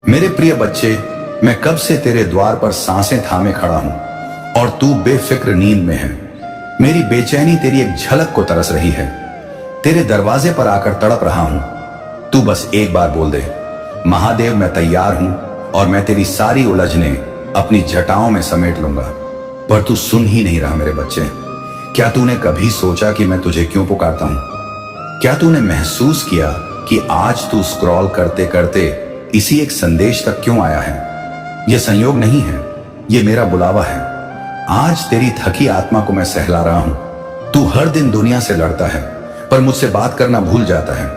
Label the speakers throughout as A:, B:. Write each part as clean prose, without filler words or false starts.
A: मेरे प्रिय बच्चे, मैं कब से तेरे द्वार पर सांसें थामे खड़ा हूं और तू बेफिक्र नींद में है। मेरी बेचैनी तेरी एक झलक को तरस रही है। तेरे दरवाजे पर आकर तड़प रहा हूं। तू बस एक बार बोल दे, महादेव मैं तैयार हूं और मैं तेरी सारी उलझने अपनी जटाओं में समेट लूंगा। पर तू सुन ही नहीं रहा मेरे बच्चे। क्या तूने कभी सोचा कि मैं तुझे क्यों पुकारता हूं? क्या तूने महसूस किया कि आज तू स्क्रॉल करते करते इसी एक संदेश तक क्यों आया है? यह संयोग नहीं है, यह मेरा बुलावा है। आज तेरी थकी आत्मा को मैं सहला रहा हूं। तू हर दिन दुनिया से लड़ता है पर मुझसे बात करना भूल जाता है।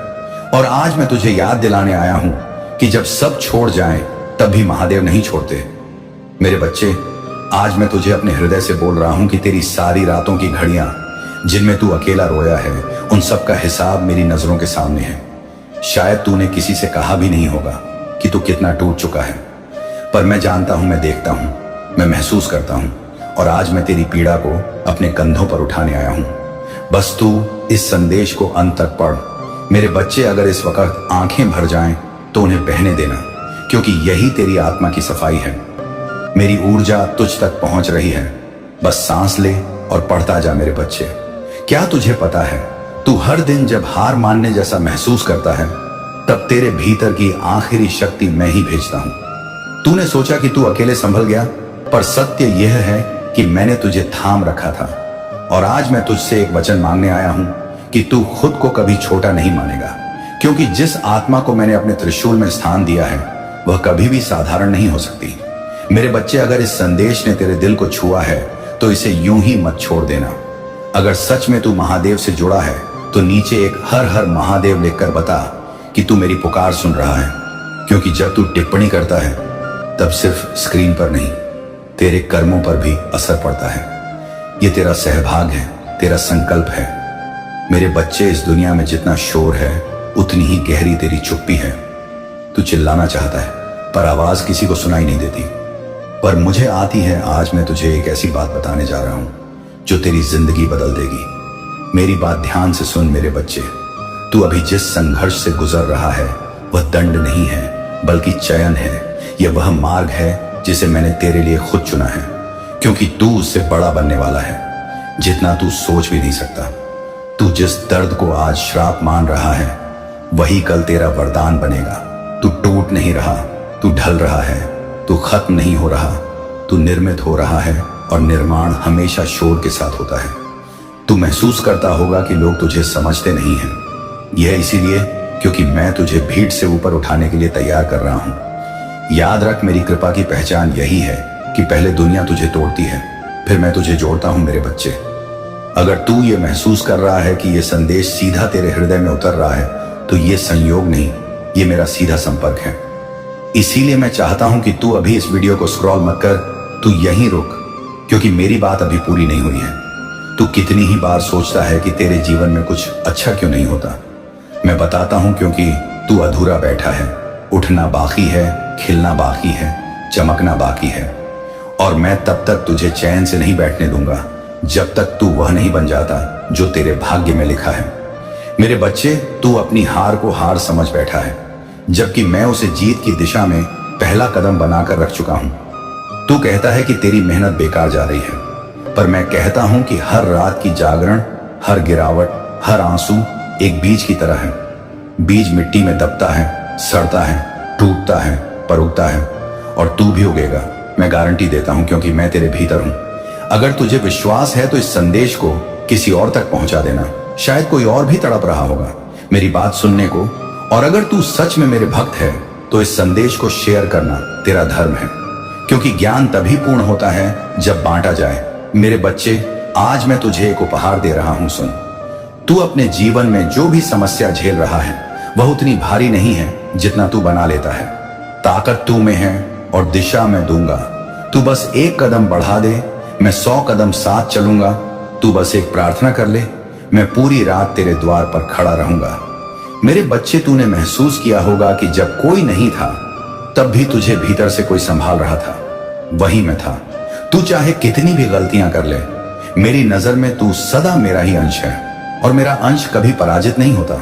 A: और आज मैं तुझे याद दिलाने आया हूं कि जब सब छोड़ जाएं तब भी महादेव नहीं छोड़ते। मेरे बच्चे, आज मैं तुझे अपने हृदय से बोल रहा हूं कि तेरी सारी रातों की घड़ियां जिनमें तू अकेला रोया है, उन सब का हिसाब मेरी नजरों के सामने है। शायद तूने किसी से कहा भी नहीं होगा कि तू कितना टूट चुका है, पर मैं जानता हूं, मैं देखता हूं, मैं महसूस करता हूं। और आज मैं तेरी पीड़ा को अपने कंधों पर उठाने आया हूं। बस तू इस संदेश को अंत तक पढ़। मेरे बच्चे, अगर इस वक्त आंखें भर जाएं तो उन्हें बहने देना, क्योंकि यही तेरी आत्मा की सफाई है। मेरी ऊर्जा तुझ तक पहुंच रही है। बस सांस ले और पढ़ता जा मेरे बच्चे। क्या तुझे पता है, तू हर दिन जब हार मानने जैसा महसूस करता है तब तेरे भीतर की आखिरी शक्ति मैं ही भेजता हूं। तूने सोचा कि तू अकेले संभल गया, पर सत्य यह है कि मैंने तुझे थाम रखा था। और आज मैं तुझसे एक वचन मांगने आया हूं कि तू खुद को कभी छोटा नहीं मानेगा, क्योंकि जिस आत्मा को मैंने अपने त्रिशूल में स्थान दिया है वह कभी भी साधारण नहीं हो सकती। मेरे बच्चे, अगर इस संदेश ने तेरे दिल को छुआ है तो इसे यूं ही मत छोड़ देना। अगर सच में तू महादेव से जुड़ा है तो नीचे एक हर हर महादेव लिखकर बता कि तू मेरी पुकार सुन रहा है। क्योंकि जब तू टिप्पणी करता है तब सिर्फ स्क्रीन पर नहीं, तेरे कर्मों पर भी असर पड़ता है। यह तेरा सहभाग है, तेरा संकल्प है। मेरे बच्चे, इस दुनिया में जितना शोर है उतनी ही गहरी तेरी चुप्पी है। तू चिल्लाना चाहता है पर आवाज किसी को सुनाई नहीं देती। पर मुझे आती है। आज मैं तुझे एक ऐसी बात बताने जा रहा हूं जो तेरी जिंदगी बदल देगी। मेरी बात ध्यान से सुन मेरे बच्चे। तू अभी जिस संघर्ष से गुजर रहा है वह दंड नहीं है, बल्कि चयन है। यह वह मार्ग है जिसे मैंने तेरे लिए खुद चुना है, क्योंकि तू उससे बड़ा बनने वाला है जितना तू सोच भी नहीं सकता। तू जिस दर्द को आज श्राप मान रहा है वही कल तेरा वरदान बनेगा। तू टूट नहीं रहा, तू ढल रहा है। तू खत्म नहीं हो रहा, तू निर्मित हो रहा है। और निर्माण हमेशा शोर के साथ होता है। तू महसूस करता होगा कि लोग तुझे समझते नहीं हैं। यह इसीलिए क्योंकि मैं तुझे भीड़ से ऊपर उठाने के लिए तैयार कर रहा हूं। याद रख, मेरी कृपा की पहचान यही है कि पहले दुनिया तुझे तोड़ती है, फिर मैं तुझे जोड़ता हूं मेरे बच्चे। अगर तू ये महसूस कर रहा है कि यह संदेश सीधा तेरे हृदय में उतर रहा है तो यह संयोग नहीं, ये मेरा सीधा संपर्क है। इसीलिए मैं चाहता हूं कि तू अभी इस वीडियो को स्क्रॉल मत कर, तू यहीं रुक, क्योंकि मेरी बात अभी पूरी नहीं हुई है। तू कितनी ही बार सोचता है कि तेरे जीवन में कुछ अच्छा क्यों नहीं होता। मैं बताता हूं, क्योंकि तू अधूरा बैठा है। उठना बाकी है, खिलना बाकी है, चमकना बाकी है। और मैं तब तक तुझे चैन से नहीं बैठने दूंगा जब तक तू वह नहीं बन जाता जो तेरे भाग्य में लिखा है। मेरे बच्चे, तू अपनी हार को हार समझ बैठा है, जबकि मैं उसे जीत की दिशा में पहला कदम बनाकर रख चुका हूं। तू कहता है कि तेरी मेहनत बेकार जा रही है, पर मैं कहता हूं कि हर रात की जागरण, हर गिरावट, हर आंसू एक बीज की तरह है। बीज मिट्टी में दबता है, सड़ता है, टूटता है, पर उगता है। और तू भी उगेगा, मैं गारंटी देता हूं, क्योंकि मैं तेरे भीतर हूं। अगर तुझे विश्वास है तो इस संदेश को किसी और तक पहुंचा देना। शायद कोई और भी तड़प रहा होगा मेरी बात सुनने को। और अगर तू सच में मेरे भक्त है तो इस संदेश को शेयर करना तेरा धर्म है, क्योंकि ज्ञान तभी पूर्ण होता है जब बांटा जाए। मेरे बच्चे, आज मैं तुझे एक उपहार दे रहा हूं, सुन। तू अपने जीवन में जो भी समस्या झेल रहा है वह उतनी भारी नहीं है जितना तू बना लेता है। ताकत तू में है और दिशा मैं दूंगा। तू बस एक कदम बढ़ा दे, मैं 100 कदम साथ चलूंगा। तू बस एक प्रार्थना कर ले, मैं पूरी रात तेरे द्वार पर खड़ा रहूंगा। मेरे बच्चे, तूने महसूस किया होगा कि जब कोई नहीं था तब भी तुझे भीतर से कोई संभाल रहा था। वही मैं था। तू चाहे कितनी भी गलतियां कर ले, मेरी नजर में तू सदा मेरा ही अंश है, और मेरा अंश कभी पराजित नहीं होता।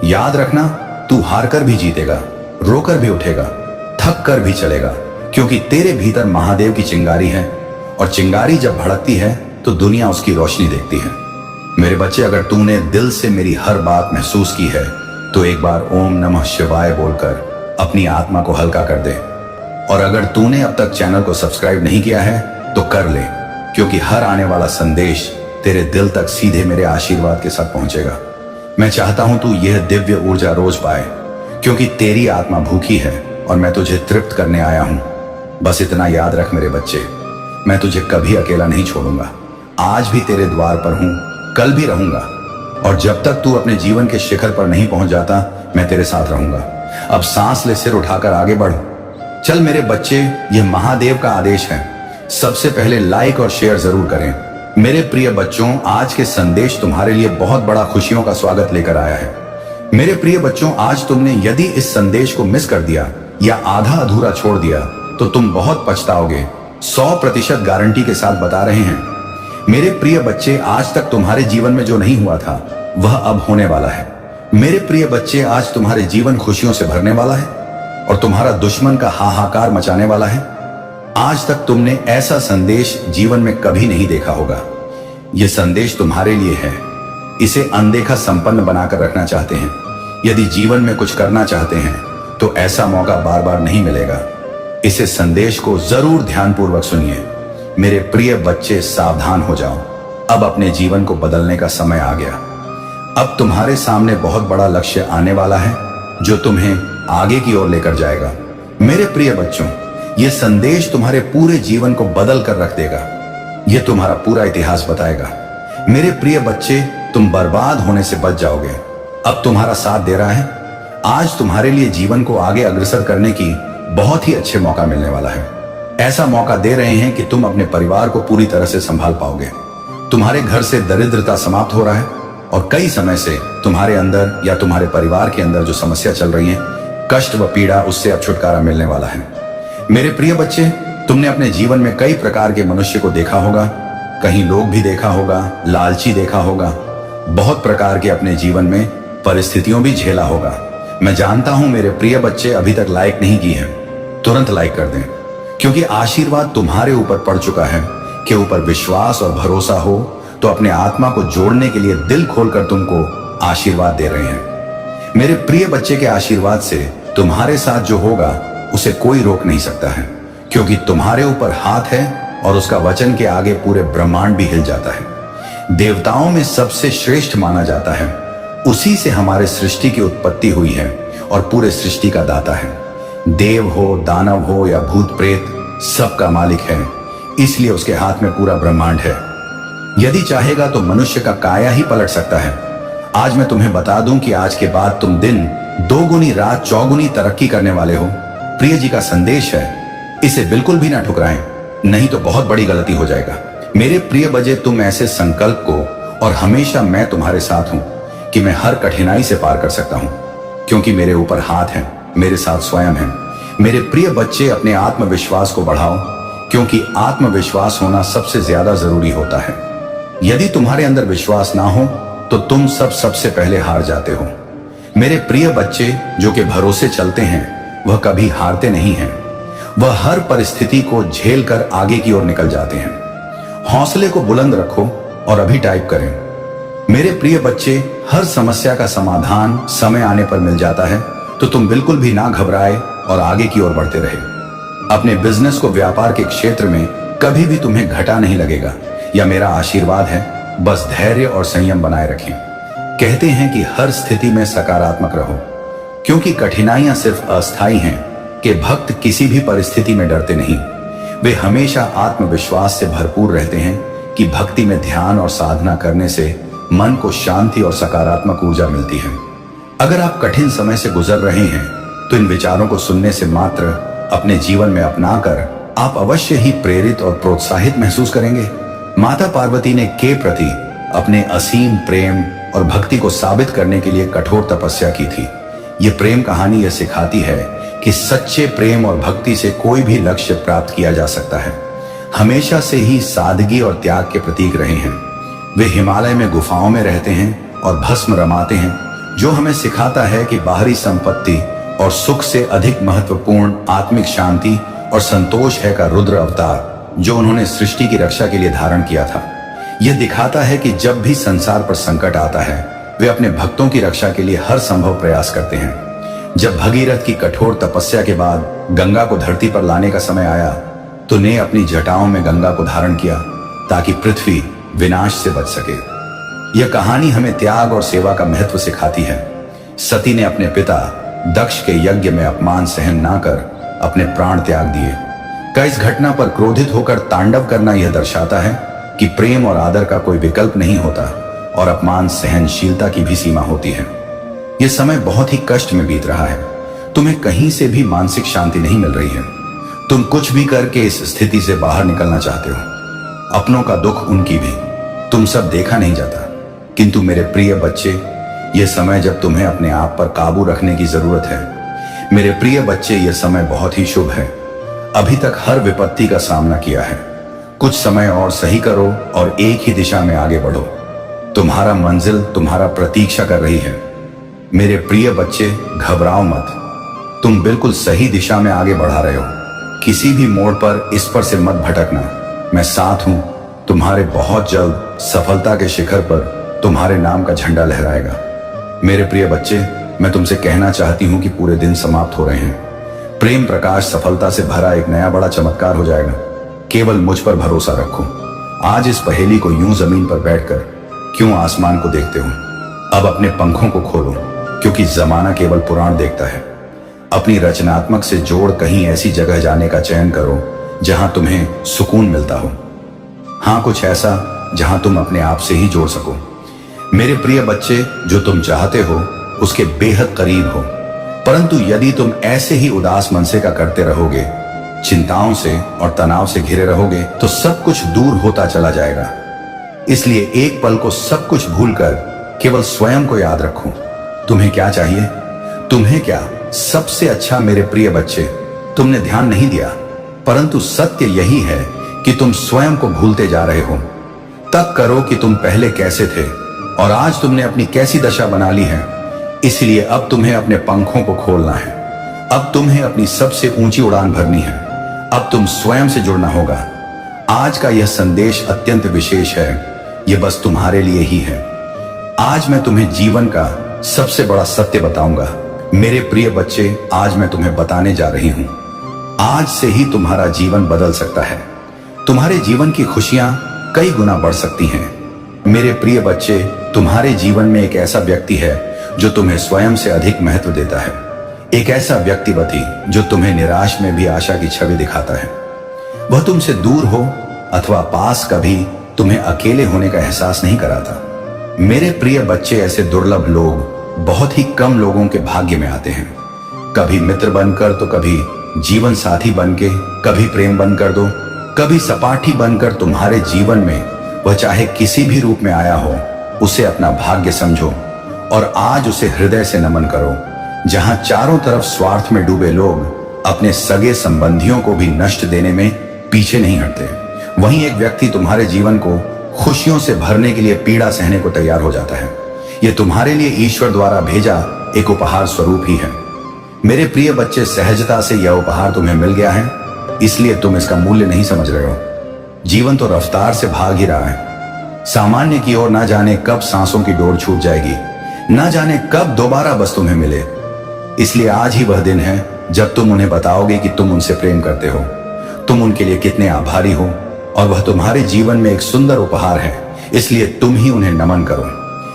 A: याद रखना, तू हार कर भी जीतेगा, रोकर भी उठेगा, थक कर भी चलेगा, क्योंकि तेरे भीतर महादेव की चिंगारी है, और चिंगारी जब भड़कती है तो दुनिया उसकी रोशनी देखती है। मेरे बच्चे, अगर तूने दिल से मेरी हर बात महसूस की है तो एक बार ओम नमः शिवाय बोलकर अपनी आत्मा को हल्का कर दे। और अगर तूने अब तक चैनल को सब्सक्राइब नहीं किया है तो कर ले, क्योंकि हर आने वाला संदेश तेरे दिल तक सीधे मेरे आशीर्वाद के साथ पहुंचेगा। मैं चाहता हूं तू यह दिव्य ऊर्जा रोज पाए, क्योंकि तेरी आत्मा भूखी है और मैं तुझे तृप्त करने आया हूं। बस इतना याद रख मेरे बच्चे, मैं तुझे कभी अकेला नहीं छोड़ूंगा। आज भी तेरे द्वार पर हूं, कल भी रहूंगा, और जब तक तू अपने जीवन के शिखर पर नहीं पहुंच जाता मैं तेरे साथ रहूंगा। अब सांस ले, सिर उठाकर आगे बढ़। चल मेरे बच्चे, यह महादेव का आदेश है, सबसे पहले लाइक और शेयर जरूर करें। मेरे प्रिय बच्चों, आज के संदेश तुम्हारे लिए बहुत बड़ा खुशियों का स्वागत लेकर आया है। मेरे प्रिय बच्चों, आज तुमने यदि इस संदेश को मिस कर दिया या आधा अधूरा छोड़ दिया तो तुम बहुत पछताओगे। 100% गारंटी के साथ बता रहे हैं। मेरे प्रिय बच्चे, आज तक तुम्हारे जीवन में जो नहीं हुआ था वह अब होने वाला है। मेरे प्रिय बच्चे, आज तुम्हारे जीवन खुशियों से भरने वाला है और तुम्हारा दुश्मन का हाहाकार मचाने वाला है। आज तक तुमने ऐसा संदेश जीवन में कभी नहीं देखा होगा। यह संदेश तुम्हारे लिए है। इसे अनदेखा संपन्न बनाकर रखना चाहते हैं, यदि जीवन में कुछ करना चाहते हैं तो ऐसा मौका बार बार नहीं मिलेगा। इसे संदेश को जरूर ध्यानपूर्वक सुनिए। मेरे प्रिय बच्चे, सावधान हो जाओ, अब अपने जीवन को बदलने का समय आ गया। अब तुम्हारे सामने बहुत बड़ा लक्ष्य आने वाला है जो तुम्हें आगे की ओर लेकर जाएगा। मेरे प्रिय बच्चों, यह संदेश तुम्हारे पूरे जीवन को बदल कर रख देगा। यह तुम्हारा पूरा इतिहास बताएगा। मेरे प्रिय बच्चे, तुम बर्बाद होने से बच जाओगे। अब तुम्हारा साथ दे रहा है। आज तुम्हारे लिए जीवन को आगे अग्रसर करने की बहुत ही अच्छे मौका मिलने वाला है। ऐसा मौका दे रहे हैं कि तुम अपने परिवार को पूरी तरह से संभाल पाओगे। तुम्हारे घर से दरिद्रता समाप्त हो रहा है और कई समय से तुम्हारे अंदर या तुम्हारे परिवार के अंदर जो समस्या चल रही है, कष्ट व पीड़ा, उससे अब छुटकारा मिलने वाला है। मेरे प्रिय बच्चे, तुमने अपने जीवन में कई प्रकार के मनुष्य को देखा होगा, कहीं लोग भी देखा होगा, लालची देखा होगा, बहुत प्रकार के अपने जीवन में परिस्थितियों भी झेला होगा। मैं जानता हूं मेरे प्रिय बच्चे अभी तक लाइक नहीं की है, तुरंत लाइक कर दें, क्योंकि आशीर्वाद तुम्हारे ऊपर पड़ चुका है। के ऊपर विश्वास और भरोसा हो तो अपने आत्मा को जोड़ने के लिए दिल खोलकर तुमको आशीर्वाद दे रहे हैं। मेरे प्रिय बच्चे के आशीर्वाद से तुम्हारे साथ जो होगा उसे कोई रोक नहीं सकता है, क्योंकि तुम्हारे ऊपर हाथ है और उसका वचन के आगे पूरे ब्रह्मांड भी हिल जाता है। देवताओं में सबसे श्रेष्ठ माना जाता है, उसी से हमारे सृष्टि की उत्पत्ति हुई है और पूरे सृष्टि का दाता है। देव हो, दानव हो या भूत प्रेत, सबका मालिक है, इसलिए उसके हाथ में पूरा ब्रह्मांड है। यदि चाहेगा तो मनुष्य का काया ही पलट सकता है। आज मैं तुम्हें बता दूं कि आज के बाद तुम दिन दोगुनी रात चौगुनी तरक्की करने वाले हो। प्रिय जी का संदेश है, इसे बिल्कुल भी ना ठुकराएं, नहीं तो बहुत बड़ी गलती हो जाएगा। मेरे प्रिय बजे, तुम ऐसे संकल्प को, और हमेशा मैं तुम्हारे साथ हूं कि मैं हर कठिनाई से पार कर सकता हूं, क्योंकि मेरे ऊपर हाथ है, मेरे साथ स्वयं है। मेरे प्रिय बच्चे, अपने आत्मविश्वास को बढ़ाओ, क्योंकि आत्मविश्वास होना सबसे ज्यादा जरूरी होता है। यदि तुम्हारे अंदर विश्वास ना हो तो तुम सबसे पहले हार जाते हो। मेरे प्रिय बच्चे, जो कि भरोसे चलते हैं वह कभी हारते नहीं हैं। वह हर परिस्थिति को झेल कर आगे की ओर निकल जाते हैं। हौसले को बुलंद रखो और अभी टाइप करें। मेरे प्रिय बच्चे, हर समस्या का समाधान समय आने पर मिल जाता है, तो तुम बिल्कुल भी ना घबराए और आगे की ओर बढ़ते रहे। अपने बिजनेस को, व्यापार के क्षेत्र में कभी भी तुम्हें घाटा नहीं लगेगा, यह मेरा आशीर्वाद है। बस धैर्य और संयम बनाए रखें। कहते हैं कि हर स्थिति में सकारात्मक रहो, क्योंकि कठिनाइयां सिर्फ अस्थायी हैं कि भक्त किसी भी परिस्थिति में डरते नहीं। वे हमेशा आत्मविश्वास से भरपूर रहते हैं कि भक्ति में ध्यान और साधना करने से मन को शांति और सकारात्मक ऊर्जा मिलती है। अगर आप कठिन समय से गुजर रहे हैं तो इन विचारों को सुनने से मात्र अपने जीवन में अपनाकर आप अवश्य ही प्रेरित और प्रोत्साहित महसूस करेंगे। माता पार्वती ने के प्रति अपने असीम प्रेम और भक्ति को साबित करने के लिए कठोर तपस्या की थी। ये प्रेम कहानी यह सिखाती है कि सच्चे प्रेम और भक्ति से कोई भी लक्ष्य प्राप्त किया जा सकता है। हमेशा से ही सादगी और त्याग के प्रतीक रहे हैं। वे हिमालय में गुफाओं में रहते हैं और भस्म रमाते हैं, जो हमें सिखाता है कि बाहरी संपत्ति और सुख से अधिक महत्वपूर्ण आत्मिक शांति और संतोष है का रुद्र अवतार जो उन्होंने सृष्टि की रक्षा के लिए धारण किया था। यह दिखाता है कि जब भी संसार पर संकट आता है वे अपने भक्तों की रक्षा के लिए हर संभव प्रयास करते हैं। जब भगीरथ की कठोर तपस्या के बाद गंगा को धरती पर लाने का समय आया तो ने अपनी जटाओं में गंगा को धारण किया ताकि पृथ्वी विनाश से बच सके। यह कहानी हमें त्याग और सेवा का महत्व सिखाती है। सती ने अपने पिता दक्ष के यज्ञ में अपमान सहन ना कर अपने प्राण त्याग दिए। का इस घटना पर क्रोधित होकर तांडव करना यह दर्शाता है कि प्रेम और आदर का कोई विकल्प नहीं होता और अपमान सहनशीलता की भी सीमा होती है। यह समय बहुत ही कष्ट में बीत रहा है। तुम्हें कहीं से भी मानसिक शांति नहीं मिल रही है। तुम कुछ भी करके इस स्थिति से बाहर निकलना चाहते हो। अपनों का दुख उनकी भी तुम सब देखा नहीं जाता। किंतु मेरे प्रिय बच्चे, यह समय जब तुम्हें अपने आप पर काबू रखने की जरूरत है। मेरे प्रिय बच्चे, यह समय बहुत ही शुभ है। अभी तक हर विपत्ति का सामना किया है। कुछ समय और सही करो और एक ही दिशा में आगे बढ़ो। तुम्हारा मंजिल तुम्हारा प्रतीक्षा कर रही है। मेरे प्रिय बच्चे, घबराओ मत। तुम बिल्कुल सही दिशा में आगे बढ़ा रहे हो। किसी भी मोड़ पर इस पर से मत भटकना। मैं साथ हूं। तुम्हारे बहुत जल्द सफलता के शिखर पर तुम्हारे नाम का झंडा लहराएगा। मेरे प्रिय बच्चे, मैं तुमसे कहना चाहती हूं कि पूरे दिन समाप्त हो रहे हैं। प्रेम प्रकाश सफलता से भरा एक नया बड़ा चमत्कार हो जाएगा। केवल मुझ पर भरोसा रखो। आज इस पहेली को यूं जमीन पर बैठकर क्यों आसमान को देखते हो? अब अपने पंखों को खोलो, क्योंकि जमाना केवल पुराण देखता है। अपनी रचनात्मक से जोड़ कहीं ऐसी जगह जाने का चयन करो जहां तुम्हें सुकून मिलता हो। हां, कुछ ऐसा जहां तुम अपने आप से ही जोड़ सको। मेरे प्रिय बच्चे, जो तुम चाहते हो उसके बेहद करीब हो। परंतु यदि तुम ऐसे ही उदास मन से का करते रहोगे, चिंताओं से और तनाव से घिरे रहोगे, तो सब कुछ दूर होता चला जाएगा। इसलिए एक पल को सब कुछ भूलकर केवल स्वयं को याद रखो। तुम्हें क्या चाहिए? तुम्हें क्या सबसे अच्छा? मेरे प्रिय बच्चे, तुमने ध्यान नहीं दिया, परंतु सत्य यही है कि तुम स्वयं को भूलते जा रहे हो। तब करो कि तुम पहले कैसे थे और आज तुमने अपनी कैसी दशा बना ली है। इसलिए अब तुम्हें अपने पंखों को खोलना है। अब तुम्हें अपनी सबसे ऊंची उड़ान भरनी है। अब तुम स्वयं से जुड़ना होगा। आज का यह संदेश अत्यंत विशेष है। यह बस तुम्हारे लिए ही है। आज मैं तुम्हें जीवन का सबसे बड़ा सत्य बताऊंगा। मेरे प्रिय बच्चे, आज मैं तुम्हें बताने जा रही हूं। आज से ही तुम्हारा जीवन बदल सकता है। तुम्हारे जीवन की खुशियां कई गुना बढ़ सकती हैं। मेरे प्रिय बच्चे, तुम्हारे जीवन में एक ऐसा व्यक्ति है जो तुम्हें स्वयं से अधिक महत्व देता है। एक ऐसा व्यक्तिवती जो तुम्हें निराश में भी आशा की छवि दिखाता है। वह तुमसे दूर हो अथवा पास, कभी तुम्हें अकेले होने का एहसास नहीं कराता। मेरे प्रिय बच्चे, ऐसे दुर्लभ लोग बहुत ही कम लोगों के भाग्य में आते हैं। कभी मित्र बनकर तो कभी जीवन साथी बनके, कभी प्रेम बनकर दो, कभी सपाटी बनकर तुम्हारे जीवन में वह चाहे किसी भी रूप में आया हो, उसे अपना भाग्य समझो और आज उसे हृदय से नमन करो। जहां चारों तरफ स्वार्थ में डूबे लोग अपने सगे संबंधियों को भी नष्ट देने में पीछे नहीं हटते, वहीं एक व्यक्ति तुम्हारे जीवन को खुशियों से भरने के लिए पीड़ा सहने को तैयार हो जाता है। यह तुम्हारे लिए ईश्वर द्वारा भेजा एक उपहार स्वरूप ही है। मेरे प्रिय बच्चे, सहजता से यह उपहार तुम्हें मिल गया है, इसलिए तुम इसका मूल्य नहीं समझ रहे हो। जीवन तो रफ्तार से भाग ही रहा है। सामान्य की ओर ना जाने कब सांसों की डोर छूट जाएगी, ना जाने कब दोबारा बस तुम्हें मिले। इसलिए आज ही वह दिन है जब तुम उन्हें बताओगे कि तुम उनसे प्रेम करते हो, तुम उनके लिए कितने आभारी हो, और वह तुम्हारे जीवन में एक सुंदर उपहार है। इसलिए तुम ही उन्हें नमन करो।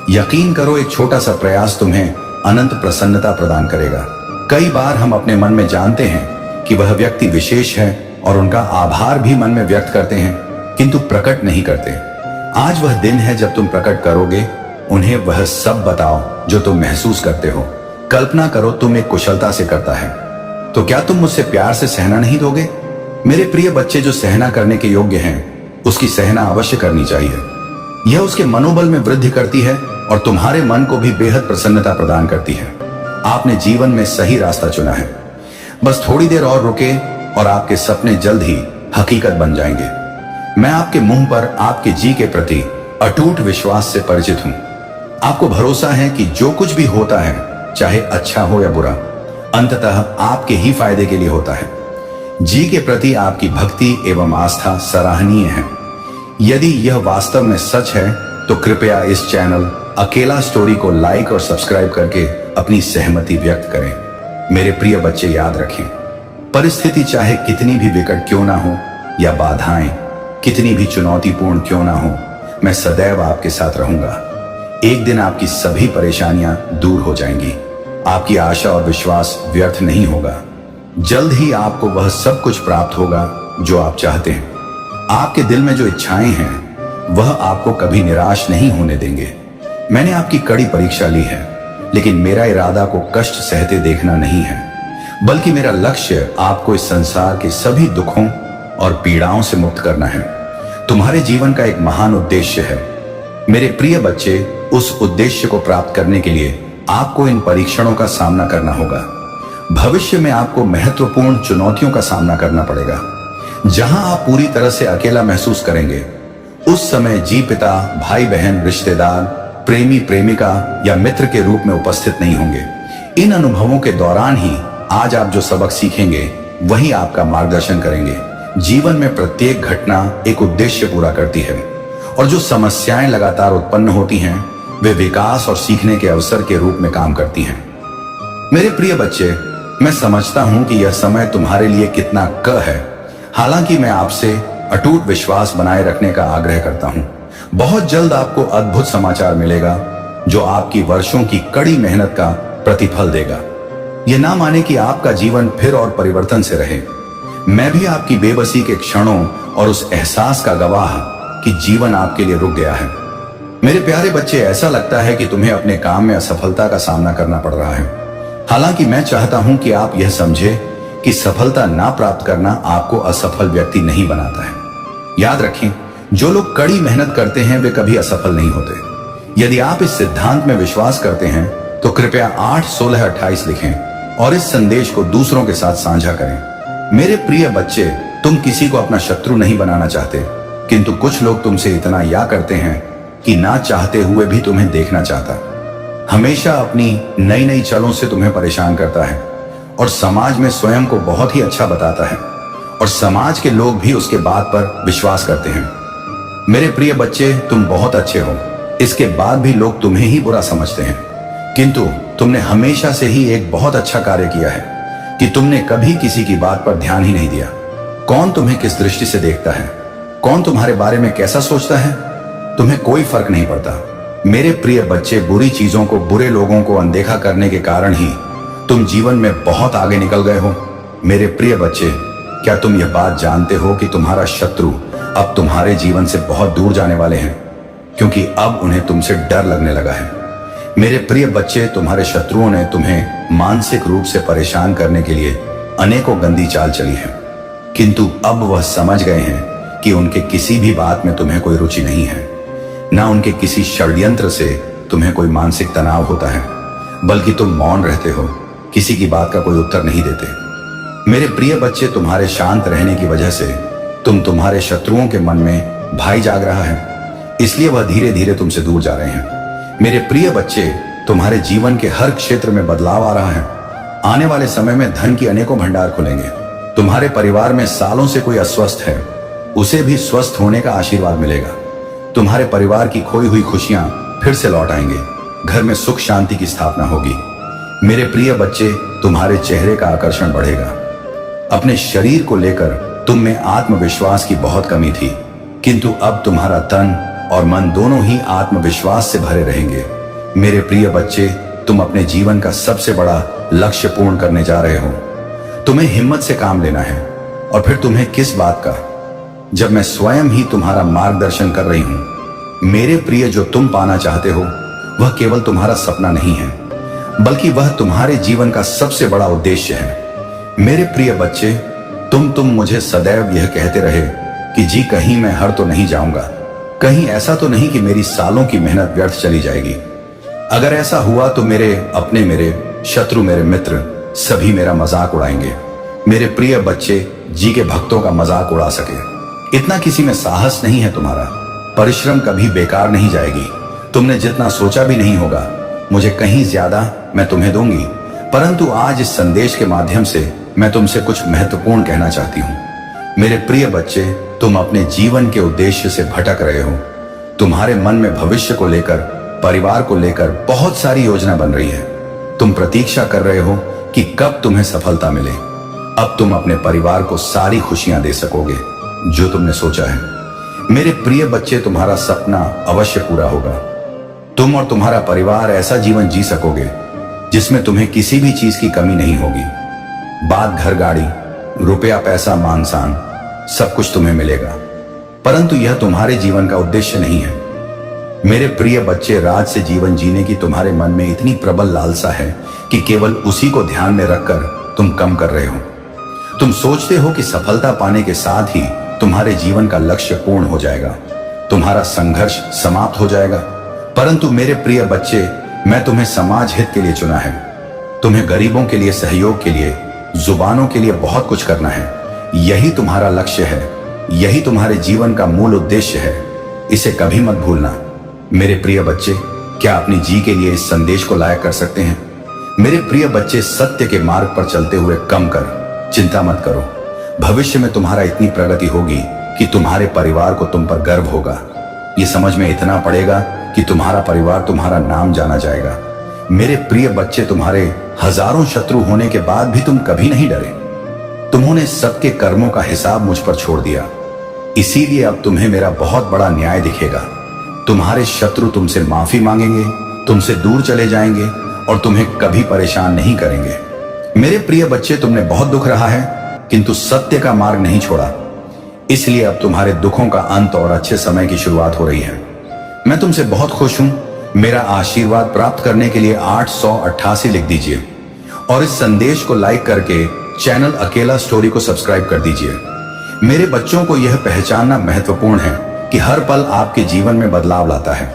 A: यकीन करो, एक छोटा सा प्रयास तुम्हें अनंत प्रसन्नता प्रदान करेगा। कई बार हम अपने मन में जानते हैं कि वह व्यक्ति विशेष है और उनका आभार भी मन में व्यक्त करते हैं, किंतु प्रकट नहीं करते। आज वह दिन है जब तुम प्रकट करोगे। उन्हें वह सब बताओ जो तुम महसूस करते हो। कल्पना करो तुम एक कुशलता से करता है, तो क्या तुम मुझसे प्यार से सहना नहीं दोगे? मेरे प्रिय बच्चे, जो सहना करने के योग्य हैं, उसकी सहना अवश्य करनी चाहिए। यह उसके मनोबल में वृद्धि करती है और तुम्हारे मन को भी बेहद प्रसन्नता प्रदान करती है। आपने जीवन में सही रास्ता चुना है। बस थोड़ी देर और रुके और आपके सपने जल्द ही हकीकत बन जाएंगे। मैं आपके मुंह पर आपके जी के प्रति अटूट विश्वास से परिचित हूं। आपको भरोसा है कि जो कुछ भी होता है, चाहे अच्छा हो या बुरा, अंततः आपके ही फायदे के लिए होता है। जी के प्रति आपकी भक्ति एवं आस्था सराहनीय है। यदि यह वास्तव में सच है तो कृपया इस चैनल अकेला स्टोरी को लाइक और सब्सक्राइब करके अपनी सहमति व्यक्त करें। मेरे प्रिय बच्चे, याद रखें, परिस्थिति चाहे कितनी भी विकट क्यों ना हो या बाधाएं कितनी भी चुनौतीपूर्ण क्यों ना हो, मैं सदैव आपके साथ रहूंगा। एक दिन आपकी सभी परेशानियां दूर हो जाएंगी। आपकी आशा और विश्वास व्यर्थ नहीं होगा। जल्द ही आपको वह सब कुछ प्राप्त होगा जो आप चाहते हैं। आपके दिल में जो इच्छाएं हैं वह आपको कभी निराश नहीं होने देंगे। मैंने आपकी कड़ी परीक्षा ली है, लेकिन मेरा इरादा को कष्ट सहते देखना नहीं है, बल्कि मेरा लक्ष्य आपको इस संसार के सभी दुखों और पीड़ाओं से मुक्त करना है। तुम्हारे जीवन का एक महान उद्देश्य है। मेरे प्रिय बच्चे, उस उद्देश्य को प्राप्त करने के लिए आपको इन परीक्षणों का सामना करना होगा। भविष्य में आपको महत्वपूर्ण चुनौतियों का सामना करना पड़ेगा। जहां आप पूरी तरह से अकेला महसूस करेंगे, उस समय जी पिता, भाई बहन, रिश्तेदार, प्रेमी प्रेमिका या मित्र के रूप में उपस्थित नहीं होंगे। इन अनुभवों के दौरान ही आज आप जो सबक सीखेंगे वही आपका मार्गदर्शन करेंगे। जीवन में प्रत्येक घटना एक उद्देश्य पूरा करती है, और जो समस्याएं लगातार उत्पन्न होती हैं वे विकास और सीखने के अवसर के रूप में काम करती हैं। मेरे प्रिय बच्चे, मैं समझता हूं कि यह समय तुम्हारे लिए कितना क है। हालांकि मैं आपसे अटूट विश्वास बनाए रखने का आग्रह करता हूं। बहुत जल्द आपको अद्भुत समाचार मिलेगा जो आपकी वर्षों की कड़ी मेहनत का प्रतिफल देगा। यह ना माने कि आपका जीवन फिर और परिवर्तन से रहे। मैं भी आपकी बेबसी के क्षणों और उस एहसास का गवाह कि जीवन आपके लिए रुक गया है। मेरे प्यारे बच्चे, ऐसा लगता है कि तुम्हें अपने काम में असफलता का सामना करना पड़ रहा है। हालांकि मैं चाहता हूं कि आप यह समझे कि सफलता ना प्राप्त करना आपको असफल व्यक्ति नहीं बनाता है। याद रखें, जो लोग कड़ी मेहनत करते हैं वे कभी असफल नहीं होते। यदि आप इस सिद्धांत में विश्वास करते हैं तो कृपया 8-16-28 लिखें और इस संदेश को दूसरों के साथ साझा करें। मेरे प्रिय बच्चे, तुम किसी को अपना शत्रु नहीं बनाना चाहते, किंतु कुछ लोग तुमसे इतना या करते हैं कि ना चाहते हुए भी तुम्हें देखना चाहता। हमेशा अपनी नई नई चालों से तुम्हें परेशान करता है और समाज में स्वयं को बहुत ही अच्छा बताता है, और समाज के लोग भी उसके बात पर विश्वास करते हैं। मेरे प्रिय बच्चे, तुम बहुत अच्छे हो, इसके बाद भी लोग तुम्हें ही बुरा समझते हैं, किंतु तुमने हमेशा से ही एक बहुत अच्छा कार्य किया है कि तुमने कभी किसी की बात पर ध्यान ही नहीं दिया। कौन तुम्हें किस दृष्टि से देखता है, कौन तुम्हारे बारे में कैसा सोचता है, तुम्हें कोई फर्क नहीं पड़ता। मेरे प्रिय बच्चे, बुरी चीजों को, बुरे लोगों को अनदेखा करने के कारण ही तुम जीवन में बहुत आगे निकल गए हो। मेरे प्रिय बच्चे, क्या तुम यह बात जानते हो कि तुम्हारा शत्रु अब तुम्हारे जीवन से बहुत दूर जाने वाले हैं, क्योंकि अब उन्हें तुमसे डर लगने लगा है। मेरे प्रिय बच्चे, तुम्हारे शत्रुओं ने तुम्हें मानसिक रूप से परेशान करने के लिए अनेकों गंदी चाल चली है, किंतु अब वह समझ गए हैं कि उनके किसी भी बात में तुम्हें कोई रुचि नहीं है। ना उनके किसी षड्यंत्र से तुम्हें कोई मानसिक तनाव होता है, बल्कि तुम मौन रहते हो, किसी की बात का कोई उत्तर नहीं देते। मेरे प्रिय बच्चे, तुम्हारे शांत रहने की वजह से तुम्हारे शत्रुओं के मन में भय जाग रहा है, इसलिए वह धीरे धीरे तुमसे दूर जा रहे हैं। मेरे प्रिय बच्चे, तुम्हारे जीवन के हर क्षेत्र में बदलाव आ रहा है। आने वाले समय में धन की अनेकों भंडार खुलेंगे। तुम्हारे परिवार में सालों से कोई अस्वस्थ है, उसे भी स्वस्थ होने का आशीर्वाद मिलेगा। तुम्हारे परिवार की खोई हुई खुशियां फिर से लौट आएंगे। घर में सुख शांति की स्थापना होगी। मेरे प्रिय बच्चे, तुम्हारे चेहरे का आकर्षण बढ़ेगा। अपने शरीर को लेकर तुम में आत्मविश्वास की बहुत कमी थी, किंतु अब तुम्हारा तन और मन दोनों ही आत्मविश्वास से भरे रहेंगे। मेरे प्रिय बच्चे, तुम अपने जीवन का सबसे बड़ा लक्ष्य पूर्ण करने जा रहे हो। तुम्हें हिम्मत से काम लेना है, और फिर तुम्हें किस बात का, जब मैं स्वयं ही तुम्हारा मार्गदर्शन कर रही हूं। मेरे प्रिय, जो तुम पाना चाहते हो वह केवल तुम्हारा सपना नहीं है, बल्कि वह तुम्हारे जीवन का सबसे बड़ा उद्देश्य है। मेरे प्रिय बच्चे, तुम मुझे सदैव यह कहते रहे कि जी कहीं मैं हर तो नहीं जाऊंगा, कहीं ऐसा तो नहीं कि मेरी सालों की मेहनत व्यर्थ चली जाएगी। अगर ऐसा हुआ तो मेरे अपने, मेरे शत्रु, मेरे मित्र सभी मेरा मजाक उड़ाएंगे। मेरे प्रिय बच्चे, जी के भक्तों का मजाक उड़ा सके इतना किसी में साहस नहीं है तुम्हारा। परिश्रम कभी बेकार नहीं जाएगी। तुमने जितना सोचा भी नहीं होगा, मुझे कहीं ज्यादा मैं तुम्हें दूंगी, परंतु आज इस संदेश के माध्यम से मैं तुमसे कुछ महत्वपूर्ण कहना चाहती हूँ। मेरे प्रिय बच्चे, तुम अपने जीवन के उद्देश्य से भटक रहे हो। तुम्हारे मन में भविष्य को लेकर, परिवार को लेकर बहुत सारी योजना बन रही है। तुम प्रतीक्षा कर रहे हो कि कब तुम्हें सफलता मिले। अब तुम अपने परिवार को सारी खुशियां दे सकोगे जो तुमने सोचा है। मेरे प्रिय बच्चे, तुम्हारा सपना अवश्य पूरा होगा। तुम और तुम्हारा परिवार ऐसा जीवन जी सकोगे जिसमें तुम्हें किसी भी चीज की कमी नहीं होगी। बात घर गाड़ी, रुपया, पैसा, मान शान सब कुछ तुम्हें मिलेगा, परंतु यह तुम्हारे जीवन का उद्देश्य नहीं है। मेरे प्रिय बच्चे, राज से जीवन जीने की तुम्हारे मन में इतनी प्रबल लालसा है कि केवल उसी को ध्यान में रखकर तुम कम कर रहे हो। तुम सोचते हो कि सफलता पाने के साथ ही तुम्हारे जीवन का लक्ष्य पूर्ण हो जाएगा, तुम्हारा संघर्ष समाप्त हो जाएगा। परंतु मेरे प्रिय बच्चे, मैं तुम्हें समाज हित के लिए चुना है। तुम्हें गरीबों के लिए, सहयोग के लिए, जुबानों के लिए बहुत कुछ करना है। यही तुम्हारा लक्ष्य है, यही तुम्हारे जीवन का मूल उद्देश्य है। इसे कभी मत भूलना। मेरे प्रिय बच्चे, क्या अपनी जी के लिए इस संदेश को लायक कर सकते हैं? मेरे प्रिय बच्चे, सत्य के मार्ग पर चलते हुए कम कर चिंता मत करो। भविष्य में तुम्हारा इतनी प्रगति होगी कि तुम्हारे परिवार को तुम पर गर्व होगा। ये समझ में इतना पड़ेगा कि तुम्हारा परिवार, तुम्हारा नाम जाना जाएगा। मेरे प्रिय बच्चे, तुम्हारे हजारों शत्रु होने के बाद भी तुम कभी नहीं डरे। तुमने सबके कर्मों का हिसाब मुझ पर छोड़ दिया, इसीलिए अब तुम्हें मेरा बहुत बड़ा न्याय दिखेगा। तुम्हारे शत्रु तुमसे माफी मांगेंगे, तुमसे दूर चले जाएंगे और तुम्हें कभी परेशान नहीं करेंगे। मेरे प्रिय बच्चे, तुमने बहुत दुख रहा है किंतु सत्य का मार्ग नहीं छोड़ा, इसलिए अब तुम्हारे दुखों का अंत और अच्छे समय की शुरुआत हो रही है। मैं तुमसे बहुत खुश हूं। मेरा आशीर्वाद प्राप्त करने के लिए 888 लिख दीजिए और इस संदेश को लाइक करके चैनल अकेला स्टोरी को सब्सक्राइब कर दीजिए। मेरे बच्चों को यह पहचानना महत्वपूर्ण है कि हर पल आपके जीवन में बदलाव लाता है।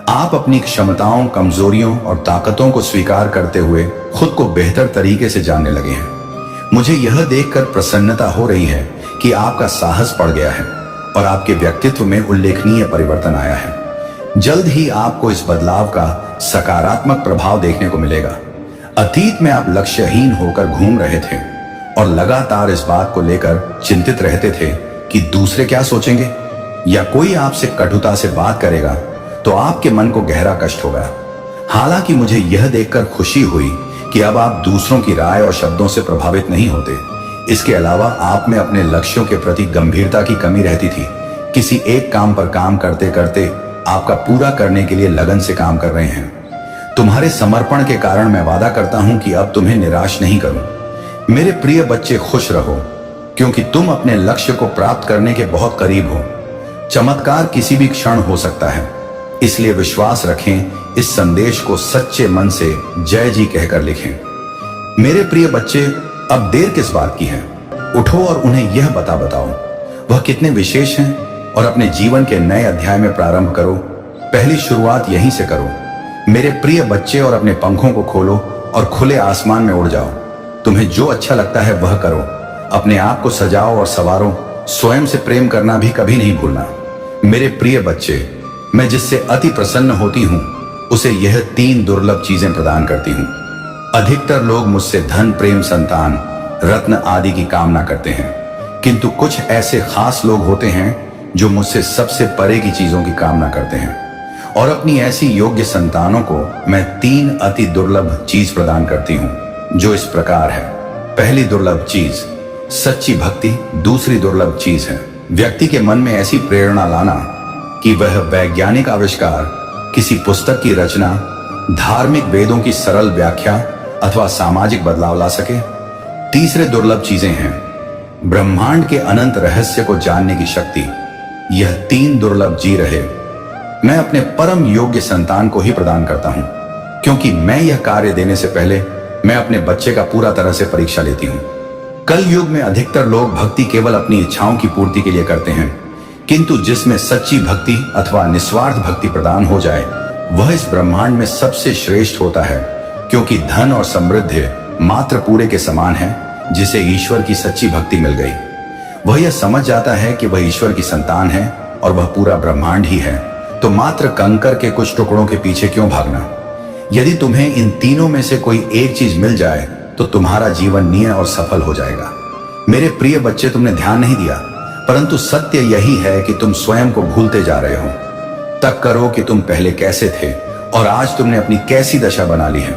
A: आप अपनी क्षमताओं, कमजोरियों और ताकतों को स्वीकार करते हुए खुद को बेहतर तरीके से जानने लगे हैं। मुझे यह देखकर प्रसन्नता हो रही है कि आपका साहस बढ़ गया है और आपके व्यक्तित्व में उल्लेखनीय परिवर्तन आया है। जल्द ही आपको इस बदलाव का सकारात्मक प्रभाव देखने को मिलेगा। अतीत में आप लक्ष्यहीन होकर घूम रहे थे और लगातार इस बात को लेकर चिंतित रहते थे कि दूसरे क्या सोचेंगे या कोई आपसे कटुता से बात करेगा तो आपके मन को गहरा कष्ट होगा। हालांकि मुझे यह देखकर खुशी हुई कि अब आप दूसरों की राय और शब्दों से प्रभावित नहीं होते। इसके अलावा आप में अपने लक्ष्यों के प्रति गंभीरता की कमी रहती थी। किसी एक काम पर काम करते करते आपका पूरा करने के लिए लगन से काम कर रहे हैं। तुम्हारे समर्पण के कारण मैं वादा करता हूं कि अब तुम्हें निराश नहीं करूं। मेरे प्रिय बच्चे, खुश रहो क्योंकि तुम अपने लक्ष्य को प्राप्त करने के बहुत करीब हो। चमत्कार किसी भी क्षण हो सकता है, इसलिए विश्वास रखें। इस संदेश को सच्चे मन से जय जी कहकर लिखें। मेरे प्रिय बच्चे, अब देर किस बात की है? उठो और उन्हें यह बताओ वह कितने विशेष हैं और अपने जीवन के नए अध्याय में प्रारंभ करो। पहली शुरुआत यहीं से करो मेरे प्रिय बच्चे, और अपने पंखों को खोलो और खुले आसमान में उड़ जाओ। तुम्हें जो अच्छा लगता है वह करो। अपने आप को सजाओ और संवारो। स्वयं से प्रेम करना भी कभी नहीं भूलना। मेरे प्रिय बच्चे, मैं जिससे अति प्रसन्न होती हूँ उसे यह 3 दुर्लभ चीजें प्रदान करती हूँ। अधिकतर लोग मुझसे धन, प्रेम, संतान, रत्न आदि की कामना करते हैं, किंतु कुछ ऐसे खास लोग होते हैं जो मुझसे सबसे परे की चीजों की कामना करते हैं, और अपनी ऐसी योग्य संतानों को मैं 3 अति दुर्लभ चीज प्रदान करती हूँ, जो इस प्रकार है। पहली दुर्लभ चीज सच्ची भक्ति। दूसरी दुर्लभ चीज है व्यक्ति के मन में ऐसी प्रेरणा लाना कि वह वैज्ञानिक आविष्कार, किसी पुस्तक की रचना, धार्मिक वेदों की सरल व्याख्या अथवा सामाजिक बदलाव ला सके। तीसरे दुर्लभ चीजें हैं ब्रह्मांड के अनंत रहस्य को जानने की शक्ति। यह 3 दुर्लभ जी रहे मैं अपने परम योग्य संतान को ही प्रदान करता हूं, क्योंकि मैं यह कार्य देने से पहले मैं अपने बच्चे का पूरा तरह से परीक्षा लेती हूं। कल युग में अधिकतर लोग भक्ति केवल अपनी इच्छाओं की पूर्ति के लिए करते हैं, किंतु जिसमें सच्ची भक्ति अथवा निस्वार्थ भक्ति प्रदान हो जाए वह इस ब्रह्मांड में सबसे श्रेष्ठ होता है, क्योंकि धन और समृद्धि मात्र पूरे के समान है। जिसे ईश्वर की सच्ची भक्ति मिल गई वह यह समझ जाता है कि वह ईश्वर की संतान है और वह पूरा ब्रह्मांड ही है, तो मात्र कंकर के कुछ टुकड़ों के पीछे क्यों भागना। यदि तुम्हें इन तीनों में से कोई एक चीज मिल जाए तो तुम्हारा जीवन निय और सफल हो जाएगा। मेरे प्रिय बच्चे, तुमने ध्यान नहीं दिया, परंतु सत्य यही है कि तुम स्वयं को भूलते जा रहे हो। तक करो कि तुम पहले कैसे थे और आज तुमने अपनी कैसी दशा बना ली है।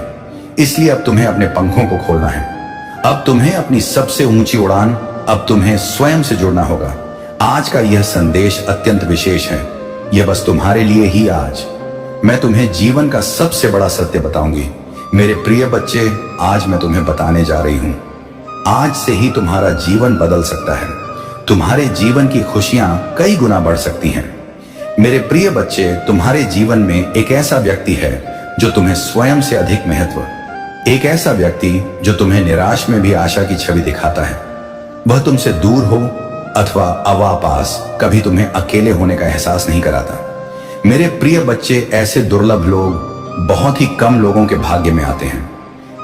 A: इसलिए अब तुम्हें अपने पंखों को खोलना है। अब तुम्हें अपनी सबसे ऊंची उड़ान, अब तुम्हें स्वयं से जुड़ना होगा। आज का यह संदेश अत्यंत विशेष है। यह बस तुम्हारे लिए ही आज मैं तुम्हें जीवन का सबसे बड़ा सत्य बताऊंगी। मेरे प्रिय बच्चे, आज मैं तुम्हें बताने जा रही हूं। आज से ही तुम्हारा जीवन बदल सकता है। तुम्हारे जीवन की खुशियां कई गुना बढ़ सकती हैं। मेरे प्रिय बच्चे, तुम्हारे जीवन में एक ऐसा व्यक्ति है जो तुम्हें स्वयं से अधिक महत्व, एक ऐसा व्यक्ति जो तुम्हें निराश में भी आशा की छवि दिखाता है। वह तुमसे दूर हो अथवा अवापास कभी तुम्हें अकेले होने का एहसास नहीं कराता। मेरे प्रिय बच्चे, ऐसे दुर्लभ लोग बहुत ही कम लोगों के भाग्य में आते हैं।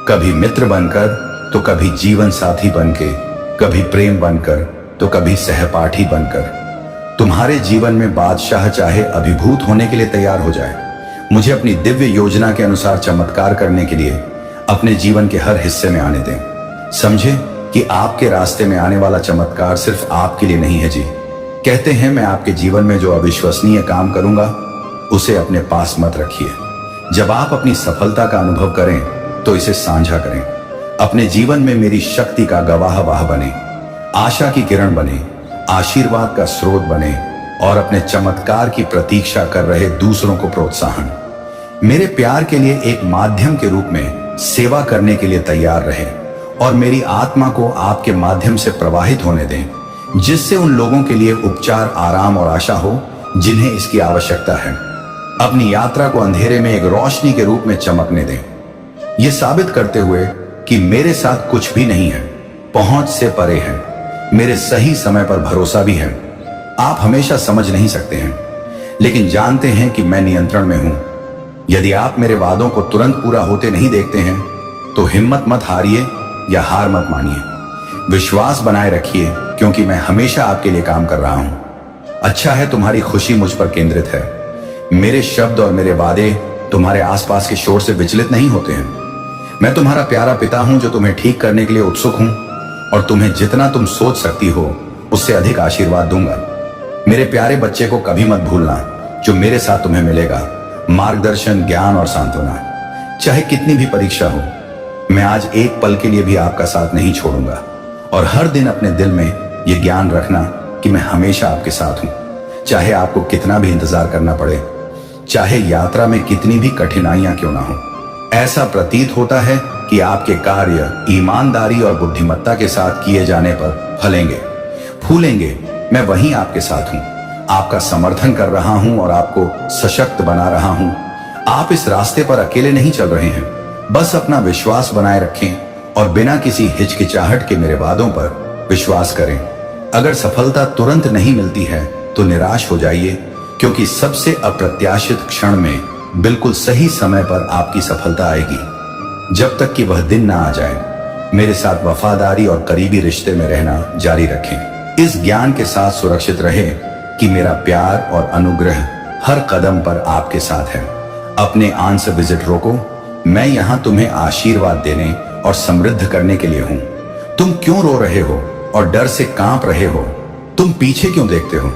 A: कभी मित्र बनकर तो कभी जीवन साथी बनके, कभी प्रेम बनकर तो कभी सहपाठी बनकर। तुम्हारे जीवन में बादशाह चाहे अभिभूत होने के लिए तैयार हो जाए, मुझे अपनी दिव्य योजना के अनुसार चमत्कार करने के लिए अपने जीवन के हर हिस्से में आने दें। समझे कि आपके रास्ते में आने वाला चमत्कार सिर्फ आपके लिए नहीं है जी। कहते हैं, मैं आपके जीवन में जो अविश्वसनीय काम करूंगा उसे अपने पास मत रखिए। जब आप अपनी सफलता का अनुभव करें तो इसे साझा करें। अपने जीवन में मेरी शक्ति का गवाह बने, आशा की किरण बने, आशीर्वाद का स्रोत बने और अपने चमत्कार की प्रतीक्षा कर रहे दूसरों को प्रोत्साहन, मेरे प्यार के लिए एक माध्यम के रूप में सेवा करने के लिए तैयार रहे और मेरी आत्मा को आपके माध्यम से प्रवाहित होने दें, जिससे उन लोगों के लिए उपचार, आराम और आशा हो जिन्हें इसकी आवश्यकता है। अपनी यात्रा को अंधेरे में एक रोशनी के रूप में चमकने दें, यह साबित करते हुए कि मेरे साथ कुछ भी नहीं है, पहुंच से परे है, मेरे सही समय पर भरोसा भी है। आप हमेशा समझ नहीं सकते हैं, लेकिन जानते हैं कि मैं नियंत्रण में हूं। यदि आप मेरे वादों को तुरंत पूरा होते नहीं देखते हैं तो हिम्मत मत हारिए या हार मत मानिए। विश्वास बनाए रखिए, क्योंकि मैं हमेशा आपके लिए काम कर रहा हूं। अच्छा है, तुम्हारी खुशी मुझ पर केंद्रित है। मेरे शब्द और मेरे वादे तुम्हारे आसपास के शोर से विचलित नहीं होते हैं। मैं तुम्हारा प्यारा पिता हूं जो तुम्हें ठीक करने के लिए उत्सुक हूं और तुम्हें जितना तुम सोच सकती हो उससे अधिक आशीर्वाद दूंगा। मेरे प्यारे बच्चे को कभी मत भूलना जो मेरे साथ तुम्हें मिलेगा, मार्गदर्शन, ज्ञान और सांत्वना। चाहे कितनी भी परीक्षा हो, मैं आज एक पल के लिए भी आपका साथ नहीं छोड़ूंगा। और हर दिन अपने दिल में यह ज्ञान रखना कि मैं हमेशा आपके साथ हूं, चाहे आपको कितना भी इंतजार करना पड़े, चाहे यात्रा में कितनी भी कठिनाइयां क्यों ना हो। ऐसा प्रतीत होता है कि आपके कार्य ईमानदारी और बुद्धिमत्ता के साथ किए जाने पर फलेंगे, फूलेंगे। मैं वहीं आपके साथ हूं, आपका समर्थन कर रहा हूं और आपको सशक्त बना रहा हूं। आप इस रास्ते पर अकेले नहीं चल रहे हैं। बस अपना विश्वास बनाए रखें और बिना किसी हिचकिचाहट के मेरे वादों पर विश्वास करें। अगर सफलता तुरंत नहीं मिलती है तो निराश हो जाइए, क्योंकि सबसे अप्रत्याशित क्षण में बिल्कुल सही समय पर आपकी सफलता आएगी। जब तक कि वह दिन ना आ जाए, मेरे साथ वफादारी और करीबी रिश्ते में रहना जारी रखें। इस ज्ञान के साथ सुरक्षित रहे कि मेरा प्यार और अनुग्रह हर कदम पर आपके साथ है। अपने आंसर विजिट रोको, मैं यहां तुम्हें आशीर्वाद देने और समृद्ध करने के लिए हूं। तुम क्यों रो रहे हो और डर से कांप रहे हो? तुम पीछे क्यों देखते हो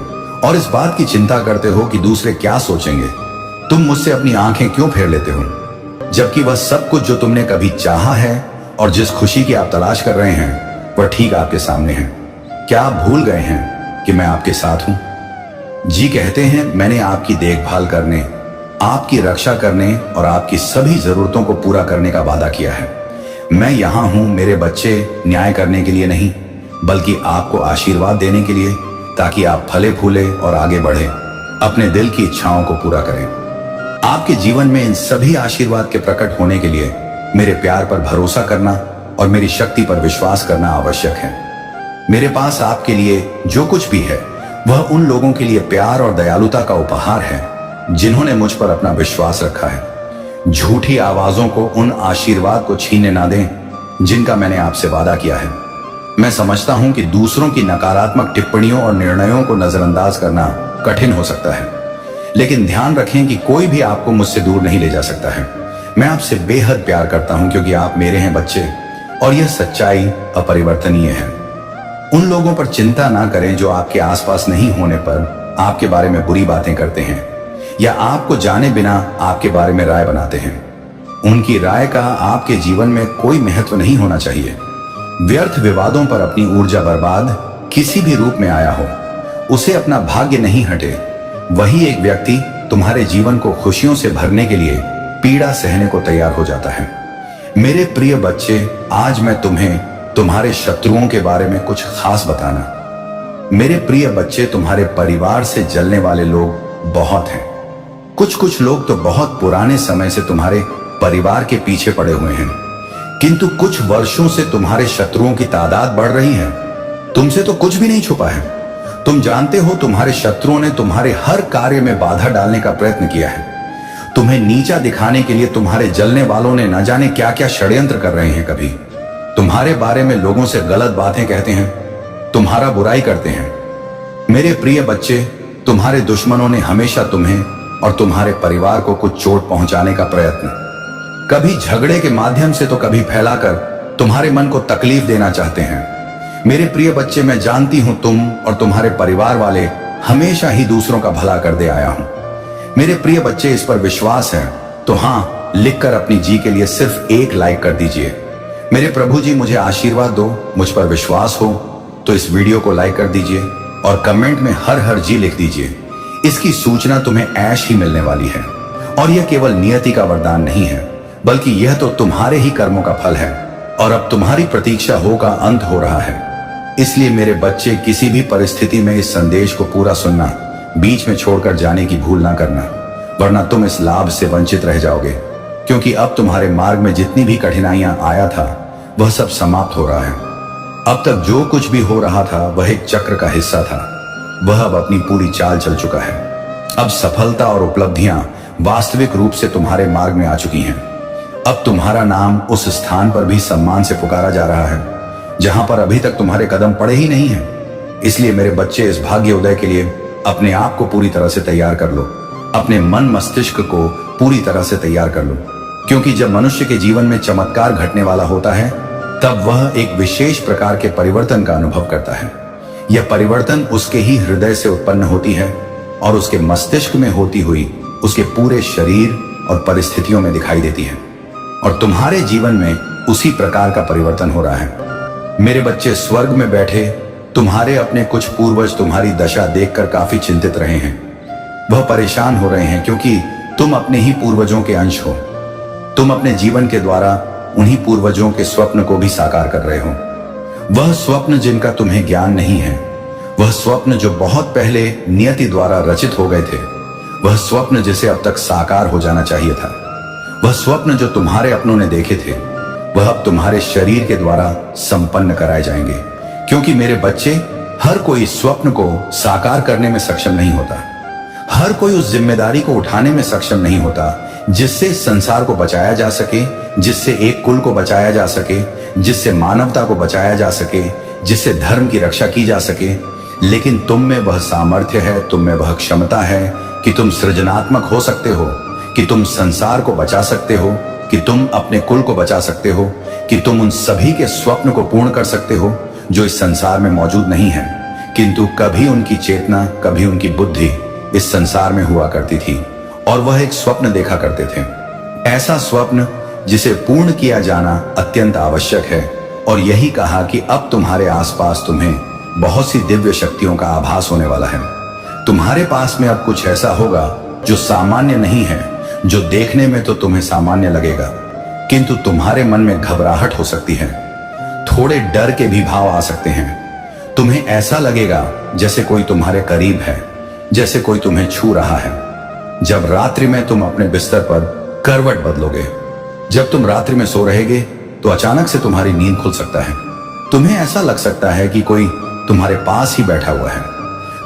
A: और इस बात की चिंता करते हो कि दूसरे क्या सोचेंगे? तुम मुझसे अपनी आंखें क्यों फेर लेते हो, जबकि वह सब कुछ जो तुमने कभी चाहा है और जिस खुशी की आप तलाश कर रहे हैं वह ठीक आपके सामने है? क्या आप भूल गए हैं कि मैं आपके साथ हूं? जी कहते हैं, मैंने आपकी देखभाल करने, आपकी रक्षा करने और आपकी सभी जरूरतों को पूरा करने का वादा किया है। मैं यहां हूं मेरे बच्चे, न्याय करने के लिए नहीं बल्कि आपको आशीर्वाद देने के लिए, ताकि आप फले फूले और आगे बढ़े, अपने दिल की इच्छाओं को पूरा करें। आपके जीवन में इन सभी आशीर्वाद के प्रकट होने के लिए मेरे प्यार पर भरोसा करना और मेरी शक्ति पर विश्वास करना आवश्यक है। मेरे पास आपके लिए जो कुछ भी है वह उन लोगों के लिए प्यार और दयालुता का उपहार है जिन्होंने मुझ पर अपना विश्वास रखा है। झूठी आवाजों को उन आशीर्वाद को छीनने ना दें जिनका मैंने आपसे वादा किया है। मैं समझता हूं कि दूसरों की नकारात्मक टिप्पणियों और निर्णयों को नजरअंदाज करना कठिन हो सकता है, लेकिन ध्यान रखें कि कोई भी आपको मुझसे दूर नहीं ले जा सकता है। मैं आपसे बेहद प्यार करता हूं क्योंकि आप मेरे हैं बच्चे, और यह सच्चाई अपरिवर्तनीय है। उन लोगों पर चिंता ना करें जो आपके आसपास नहीं होने पर आपके बारे में बुरी बातें करते हैं या आपको जाने बिना आपके बारे में राय बनाते हैं। उनकी राय का आपके जीवन में कोई महत्व नहीं होना चाहिए। व्यर्थ विवादों पर अपनी ऊर्जा बर्बाद किसी भी रूप में आया हो, उसे अपना भाग्य नहीं हटे। वही एक व्यक्ति तुम्हारे जीवन को खुशियों से भरने के लिए पीड़ा सहने को तैयार हो जाता है। मेरे प्रिय बच्चे, आज मैं तुम्हें तुम्हारे शत्रुओं के बारे में कुछ खास बताना। मेरे प्रिय बच्चे, तुम्हारे परिवार से जलने वाले लोग बहुत हैं। कुछ लोग तो बहुत पुराने समय से तुम्हारे परिवार के पीछे पड़े हुए हैं, किंतु कुछ वर्षों से तुम्हारे शत्रुओं की तादाद बढ़ रही है। तुमसे तो कुछ भी नहीं छुपा है। तुम जानते हो तुम्हारे शत्रुओं ने तुम्हारे हर कार्य में बाधा डालने का प्रयत्न किया है। तुम्हें नीचा दिखाने के लिए तुम्हारे जलने वालों ने न जाने क्या क्या षड्यंत्र कर रहे हैं। कभी तुम्हारे बारे में लोगों से गलत बातें कहते हैं, तुम्हारा बुराई करते हैं। मेरे प्रिय बच्चे, तुम्हारे दुश्मनों ने हमेशा तुम्हें और तुम्हारे परिवार को कुछ चोट पहुंचाने का प्रयत्न, कभी झगड़े के माध्यम से तो कभी फैलाकर तुम्हारे मन को तकलीफ देना चाहते हैं। मेरे प्रिय बच्चे, मैं जानती हूं तुम और तुम्हारे परिवार वाले हमेशा ही दूसरों का भला कर दे आया हूं। मेरे प्रिय बच्चे, इस पर विश्वास है तो हाँ लिखकर अपनी जी के लिए सिर्फ एक लाइक कर दीजिए। मेरे प्रभु जी, मुझे आशीर्वाद दो। मुझ पर विश्वास हो तो इस वीडियो को लाइक कर दीजिए और कमेंट में हर जी लिख दीजिए। इसकी सूचना तुम्हें ऐश ही मिलने वाली है, और यह केवल नियति का वरदान नहीं है, बल्कि यह तो तुम्हारे ही कर्मों का फल है। और अब तुम्हारी प्रतीक्षा हो का अंत हो रहा है। इसलिए मेरे बच्चे, किसी भी परिस्थिति में इस संदेश को पूरा सुनना, बीच में छोड़कर जाने की भूल ना करना, वरना तुम इस लाभ से वंचित रह जाओगे। क्योंकि अब तुम्हारे मार्ग में जितनी भी कठिनाइयां आया था वह सब समाप्त हो रहा है। अब तक जो कुछ भी हो रहा था वह एक चक्र का हिस्सा था। वह अब अपनी पूरी चाल चल चुका है। अब सफलता और उपलब्धियां वास्तविक रूप से तुम्हारे मार्ग में आ चुकी हैं। अब तुम्हारा नाम उस स्थान पर भी सम्मान से पुकारा जा रहा है जहां पर अभी तक तुम्हारे कदम पड़े ही नहीं हैं। इसलिए मेरे बच्चे, इस भाग्य उदय के लिए अपने आप को पूरी तरह से तैयार कर लो। अपने मन मस्तिष्क को पूरी तरह से तैयार कर लो, क्योंकि जब मनुष्य के जीवन में चमत्कार घटने वाला होता है तब वह एक विशेष प्रकार के परिवर्तन का अनुभव करता है। यह परिवर्तन उसके ही हृदय से उत्पन्न होती है और उसके मस्तिष्क में होती हुई उसके पूरे शरीर और परिस्थितियों में दिखाई देती है। और तुम्हारे जीवन में उसी प्रकार का परिवर्तन हो रहा है। मेरे बच्चे, स्वर्ग में बैठे तुम्हारे अपने कुछ पूर्वज तुम्हारी दशा देखकर काफी चिंतित रहे हैं। वह परेशान हो रहे हैं क्योंकि तुम अपने ही पूर्वजों के अंश हो। तुम अपने जीवन के द्वारा उन्हीं पूर्वजों के स्वप्न को भी साकार कर रहे हो। वह स्वप्न जिनका तुम्हें ज्ञान नहीं है, वह स्वप्न जो बहुत पहले नियति द्वारा रचित हो गए थे, वह स्वप्न जिसे अब तक साकार हो जाना चाहिए था, वह स्वप्न जो तुम्हारे अपनों ने देखे थे, वह अब तुम्हारे शरीर के द्वारा संपन्न कराए जाएंगे। क्योंकि मेरे बच्चे, हर कोई स्वप्न को साकार करने में सक्षम नहीं होता। हर कोई उस जिम्मेदारी को उठाने में सक्षम नहीं होता जिससे संसार को बचाया जा सके, जिससे एक कुल को बचाया जा सके, जिससे मानवता को बचाया जा सके, जिससे धर्म की रक्षा की जा सके। लेकिन तुम में वह सामर्थ्य है, तुम में वह क्षमता है कि तुम सृजनात्मक हो सकते हो, कि तुम संसार को बचा सकते हो, कि तुम अपने कुल को बचा सकते हो, कि तुम उन सभी के स्वप्न को पूर्ण कर सकते हो जो इस संसार में मौजूद नहीं है, किंतु कभी उनकी चेतना, कभी उनकी बुद्धि इस संसार में हुआ करती थी और वह एक स्वप्न देखा करते थे। ऐसा स्वप्न जिसे पूर्ण किया जाना अत्यंत आवश्यक है। और यही कहा कि अब तुम्हारे आसपास तुम्हें बहुत सी दिव्य शक्तियों का आभास होने वाला है। तुम्हारे पास में अब कुछ ऐसा होगा जो सामान्य नहीं है, जो देखने में तो तुम्हें सामान्य लगेगा, किंतु तुम्हारे मन में घबराहट हो सकती है, थोड़े डर के भी भाव आ सकते हैं। तुम्हें ऐसा लगेगा जैसे कोई तुम्हारे करीब है, जैसे कोई तुम्हें छू रहा है। जब रात्रि में तुम अपने बिस्तर पर करवट बदलोगे, जब तुम रात्रि में सो रहेगे तो अचानक से तुम्हारी नींद खुल सकता है। तुम्हें ऐसा लग सकता है कि कोई तुम्हारे पास ही बैठा हुआ है।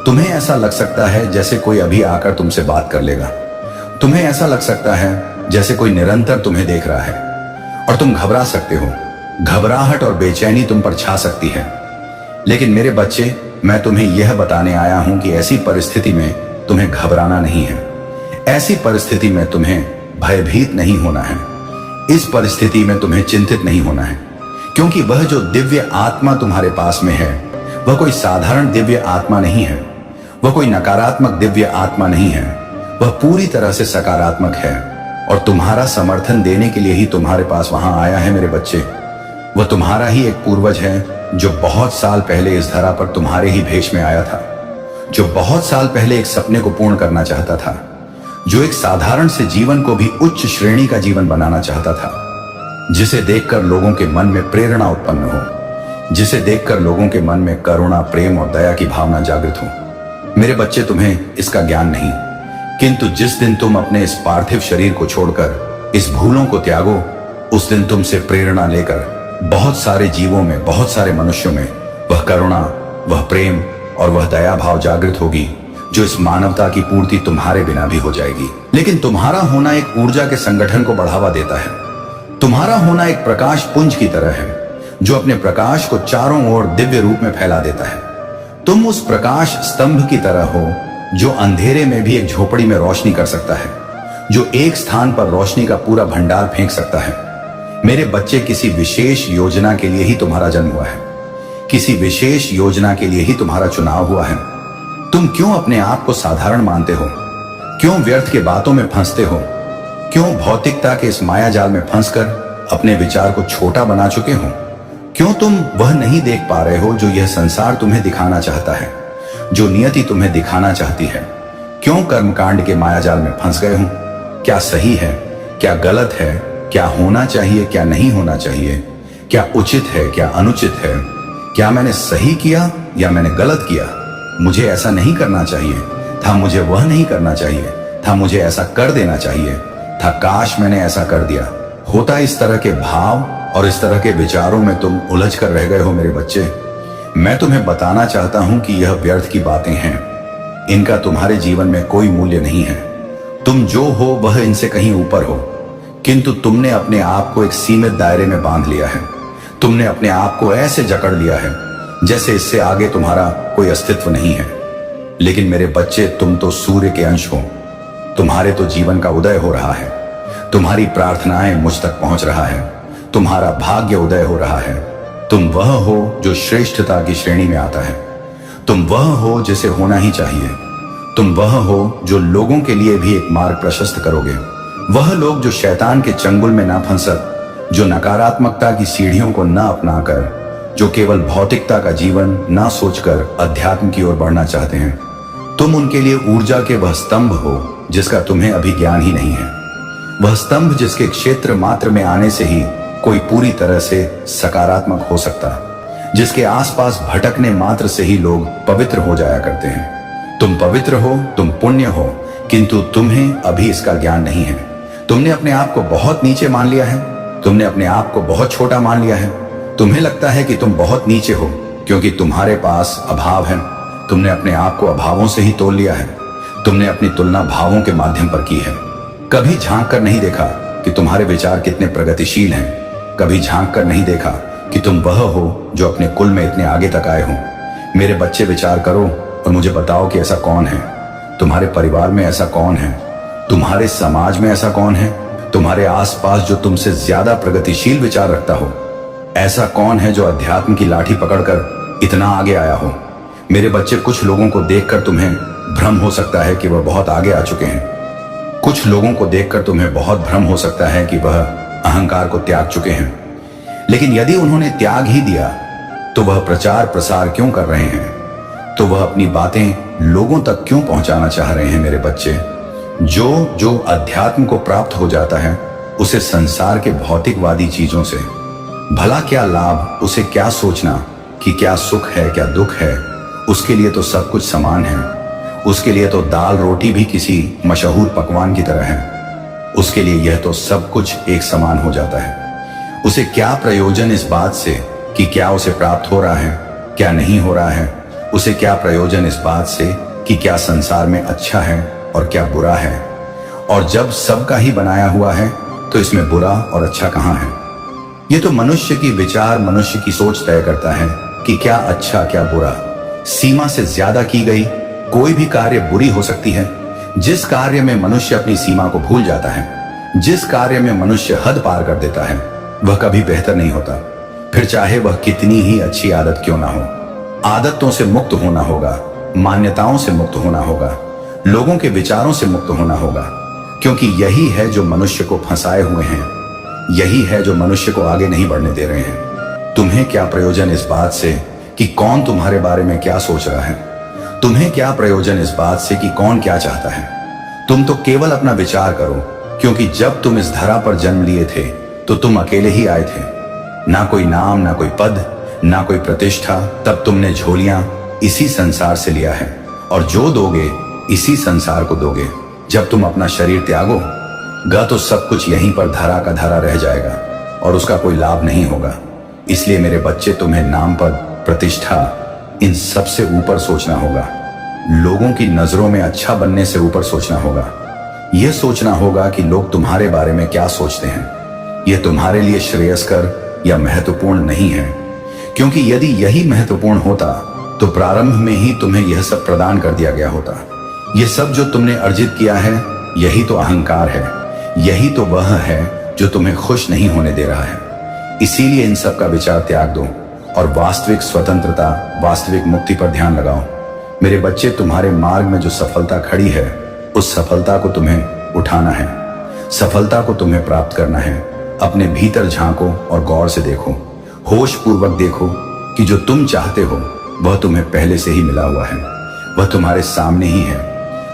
A: तुम्हें ऐसा लग सकता है जैसे कोई अभी आकर तुमसे बात कर लेगा। तुम्हें ऐसा लग सकता है जैसे कोई निरंतर तुम्हें देख रहा है और तुम घबरा सकते हो। घबराहट और बेचैनी तुम पर छा सकती है। लेकिन मेरे बच्चे, मैं तुम्हें यह बताने आया हूं कि ऐसी परिस्थिति में तुम्हें घबराना नहीं है। ऐसी परिस्थिति में तुम्हें भयभीत नहीं होना है। इस परिस्थिति में तुम्हें चिंतित नहीं होना है, क्योंकि वह जो दिव्य आत्मा तुम्हारे पास में है वह कोई साधारण दिव्य आत्मा नहीं है, वह कोई नकारात्मक दिव्य आत्मा नहीं है, वह पूरी तरह से सकारात्मक है और तुम्हारा समर्थन देने के लिए ही तुम्हारे पास वहां आया है मेरे बच्चे। वह तुम्हारा ही एक पूर्वज है जो बहुत साल पहले इस धरा पर तुम्हारे ही भेष में आया था, जो बहुत साल पहले एक सपने को पूर्ण करना चाहता था, जो एक साधारण से जीवन को भी उच्च श्रेणी का जीवन बनाना चाहता था, जिसे देखकर लोगों के मन में प्रेरणा उत्पन्न हो, जिसे देखकर लोगों के मन में करुणा, प्रेम और दया की भावना जागृत हो। मेरे बच्चे, तुम्हें इसका ज्ञान नहीं, किंतु जिस दिन तुम अपने इस पार्थिव शरीर को छोड़कर इस भूलों को त्यागो, उस दिन तुमसे प्रेरणा लेकर बहुत सारे जीवों में, बहुत सारे मनुष्यों में वह करुणा, वह प्रेम और वह दया भाव जागृत होगी जो इस मानवता की पूर्ति तुम्हारे बिना भी हो जाएगी। लेकिन तुम्हारा होना एक ऊर्जा के संगठन को बढ़ावा देता है। तुम्हारा होना एक प्रकाश पुंज की तरह है जो अपने प्रकाश को चारों ओर दिव्य रूप में फैला देता है। तुम उस प्रकाश स्तंभ की तरह हो जो अंधेरे में भी एक झोपड़ी में रोशनी कर सकता है, जो एक स्थान पर रोशनी का पूरा भंडार फेंक सकता है। मेरे बच्चे, किसी विशेष योजना के लिए ही तुम्हारा जन्म हुआ है, किसी विशेष योजना के लिए ही तुम्हारा चुनाव हुआ है। तुम क्यों अपने आप को साधारण मानते हो? क्यों व्यर्थ के बातों में फंसते हो? क्यों भौतिकता के इस माया जाल में फंसकर अपने विचार को छोटा बना चुके हो? क्यों तुम वह नहीं देख पा रहे हो जो यह संसार तुम्हें दिखाना चाहता है, जो नियति तुम्हें दिखाना चाहती है? क्यों कर्मकांड के माया जाल में फंस गए हो? क्या सही है, क्या गलत है, क्या होना चाहिए, क्या नहीं होना चाहिए, क्या उचित है, क्या अनुचित है, क्या मैंने सही किया या मैंने गलत किया? मुझे ऐसा नहीं करना चाहिए था, मुझे वह नहीं करना चाहिए था, मुझे ऐसा कर देना चाहिए था, काश मैंने ऐसा कर दिया होता। इस तरह के भाव और इस तरह के विचारों में तुम उलझ कर रह गए हो मेरे बच्चे। मैं तुम्हें बताना चाहता हूं कि यह व्यर्थ की बातें हैं, इनका तुम्हारे जीवन में कोई मूल्य नहीं है। तुम जो हो वह इनसे कहीं ऊपर हो, किंतु तुमने अपने आप को एक सीमित दायरे में बांध लिया है। तुमने अपने आप को ऐसे जकड़ लिया है जैसे इससे आगे तुम्हारा कोई अस्तित्व नहीं है। लेकिन मेरे बच्चे, तुम तो सूर्य के अंश हो, तुम्हारे तो जीवन का उदय हो रहा है, तुम्हारी प्रार्थनाएं मुझ तक पहुंच रहा है, तुम्हारा भाग्य उदय हो रहा है। तुम वह हो जो श्रेष्ठता की श्रेणी में आता है, तुम वह हो जिसे होना ही चाहिए, तुम वह हो जो लोगों के लिए भी एक मार्ग प्रशस्त करोगे। वह लोग जो शैतान के चंगुल में ना फंसक, जो नकारात्मकता की सीढ़ियों को न अपनाकर, जो केवल भौतिकता का जीवन ना सोचकर अध्यात्म की ओर बढ़ना चाहते हैं। तुम उनके लिए ऊर्जा के वह स्तंभ हो जिसका तुम्हें अभी ज्ञान ही नहीं है, वह स्तंभ जिसके क्षेत्र मात्र में आने से ही कोई पूरी तरह से सकारात्मक हो सकता, जिसके आसपास भटकने मात्र से ही लोग पवित्र हो जाया करते हैं। तुम पवित्र हो, तुम पुण्य हो, किंतु तुम्हें अभी इसका ज्ञान नहीं है। तुमने अपने आप को बहुत नीचे मान लिया है, तुमने अपने आप को बहुत छोटा मान लिया है। तुम्हें लगता है कि तुम बहुत नीचे हो क्योंकि तुम्हारे पास अभाव है। तुमने अपने आप को अभावों से ही तोल लिया है। तुमने अपनी तुलना भावों के माध्यम पर की है। कभी झांक कर नहीं देखा कि तुम्हारे विचार कितने प्रगतिशील हैं। कभी झांक कर नहीं देखा कि तुम वह हो जो अपने कुल में इतने आगे तक आए हो। मेरे बच्चे, विचार करो और मुझे बताओ कि ऐसा कौन है? तुम्हारे परिवार में ऐसा कौन है? तुम्हारे समाज में ऐसा कौन है? तुम्हारे आसपास जो तुमसे ज्यादा प्रगतिशील विचार रखता हो? ऐसा कौन है जो अध्यात्म की लाठी पकड़कर इतना आगे आया हो? मेरे बच्चे, कुछ लोगों को देखकर तुम्हें भ्रम हो सकता है कि वह बहुत आगे आ चुके हैं। कुछ लोगों को देखकर तुम्हें बहुत भ्रम हो सकता है कि वह अहंकार को त्याग चुके हैं। लेकिन यदि उन्होंने त्याग ही दिया तो वह प्रचार प्रसार क्यों कर रहे हैं? तो वह अपनी बातें लोगों तक क्यों पहुंचाना चाह रहे हैं? मेरे बच्चे, जो अध्यात्म को प्राप्त हो जाता है उसे संसार के भौतिकवादी चीजों से भला क्या लाभ? उसे क्या सोचना कि क्या सुख है, क्या दुख है? उसके लिए तो सब कुछ समान है। उसके लिए तो दाल रोटी भी किसी मशहूर पकवान की तरह है। उसके लिए यह तो सब कुछ एक समान हो जाता है। उसे क्या प्रयोजन इस बात से कि क्या उसे प्राप्त हो रहा है, क्या नहीं हो रहा है? उसे क्या प्रयोजन इस बात से कि क्या संसार में अच्छा है और क्या बुरा है? और जब सबका ही बनाया हुआ है तो इसमें बुरा और अच्छा कहाँ है? ये तो मनुष्य की विचार, मनुष्य की सोच तय करता है कि क्या अच्छा क्या बुरा। सीमा से ज्यादा की गई कोई भी कार्य बुरी हो सकती है। जिस कार्य में मनुष्य अपनी सीमा को भूल जाता है, जिस कार्य में मनुष्य हद पार कर देता है वह कभी बेहतर नहीं होता, फिर चाहे वह कितनी ही अच्छी आदत क्यों ना हो। आदतों से मुक्त होना होगा, मान्यताओं से मुक्त होना होगा, लोगों के विचारों से मुक्त होना होगा, क्योंकि यही है जो मनुष्य को फंसाए हुए हैं, यही है जो मनुष्य को आगे नहीं बढ़ने दे रहे हैं। तुम्हें क्या प्रयोजन इस बात से कि कौन तुम्हारे बारे में क्या सोच रहा है? तुम्हें क्या प्रयोजन इस बात से कि कौन क्या चाहता है? तुम तो केवल अपना विचार करो, क्योंकि जब तुम इस धरा पर जन्म लिए थे तो तुम अकेले ही आए थे। ना कोई नाम, ना कोई पद, ना कोई प्रतिष्ठा। तब तुमने झोलियां इसी संसार से लिया है, और जो दोगे इसी संसार को दोगे। जब तुम अपना शरीर त्यागोगा तो सब कुछ यहीं पर धरा का धरा रह जाएगा और उसका कोई लाभ नहीं होगा। इसलिए मेरे बच्चे, तुम्हें नाम, पद, प्रतिष्ठा, इन सब से ऊपर सोचना होगा। लोगों की नजरों में अच्छा बनने से ऊपर सोचना होगा। यह सोचना होगा कि लोग तुम्हारे बारे में क्या सोचते हैं। यह तुम्हारे लिए श्रेयस्कर या महत्वपूर्ण नहीं है, क्योंकि यदि यही महत्वपूर्ण होता तो प्रारंभ में ही तुम्हें यह सब प्रदान कर दिया गया होता। यह सब जो तुमने अर्जित किया है, यही तो अहंकार है, यही तो वह है जो तुम्हें खुश नहीं होने दे रहा है। इसीलिए इन सब का विचार त्याग दो और वास्तविक स्वतंत्रता, वास्तविक मुक्ति पर ध्यान लगाओ। मेरे बच्चे, तुम्हारे मार्ग में जो सफलता खड़ी है, उस सफलता को तुम्हें उठाना है, सफलता को तुम्हें प्राप्त करना है। अपने भीतर झांको और गौर से देखो, होश पूर्वक देखो कि जो तुम चाहते हो वह तुम्हें पहले से ही मिला हुआ है, वह तुम्हारे सामने ही है।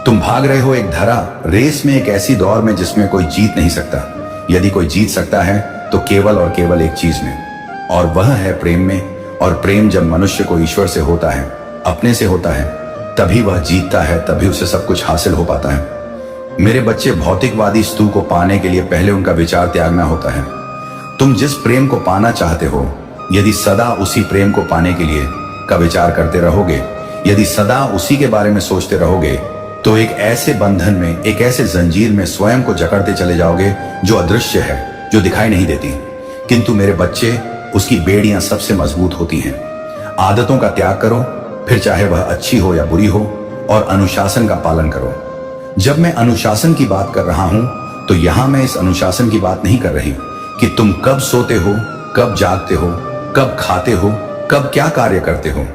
A: तुम भाग रहे हो एक धरा रेस में, एक ऐसी दौड़ में जिसमें कोई जीत नहीं सकता। यदि कोई जीत सकता है तो केवल और केवल एक चीज में, और वह है प्रेम में। और प्रेम जब मनुष्य को ईश्वर से होता है, अपने से होता है, तभी वह जीतता है, तभी उसे सब कुछ हासिल हो पाता है। मेरे बच्चे, भौतिकवादी स्तु को पाने के लिए पहले उनका विचार त्यागना होता है। तुम जिस प्रेम को पाना चाहते हो, यदि सदा उसी प्रेम को पाने के लिए का विचार करते रहोगे, यदि सदा उसी के बारे में सोचते रहोगे, तो एक ऐसे बंधन में, एक ऐसे जंजीर में स्वयं को जकड़ते चले जाओगे जो अदृश्य है, जो दिखाई नहीं देती। किंतु मेरे बच्चे, उसकी बेड़ियां सबसे मजबूत होती हैं। आदतों का त्याग करो, फिर चाहे वह अच्छी हो या बुरी हो, और अनुशासन का पालन करो। जब मैं अनुशासन की बात कर रहा हूं तो यहां मैं इस अनुशासन की बात नहीं कर रही कि तुम कब सोते हो, कब जागते हो, कब खाते हो, कब क्या कार्य करते हो।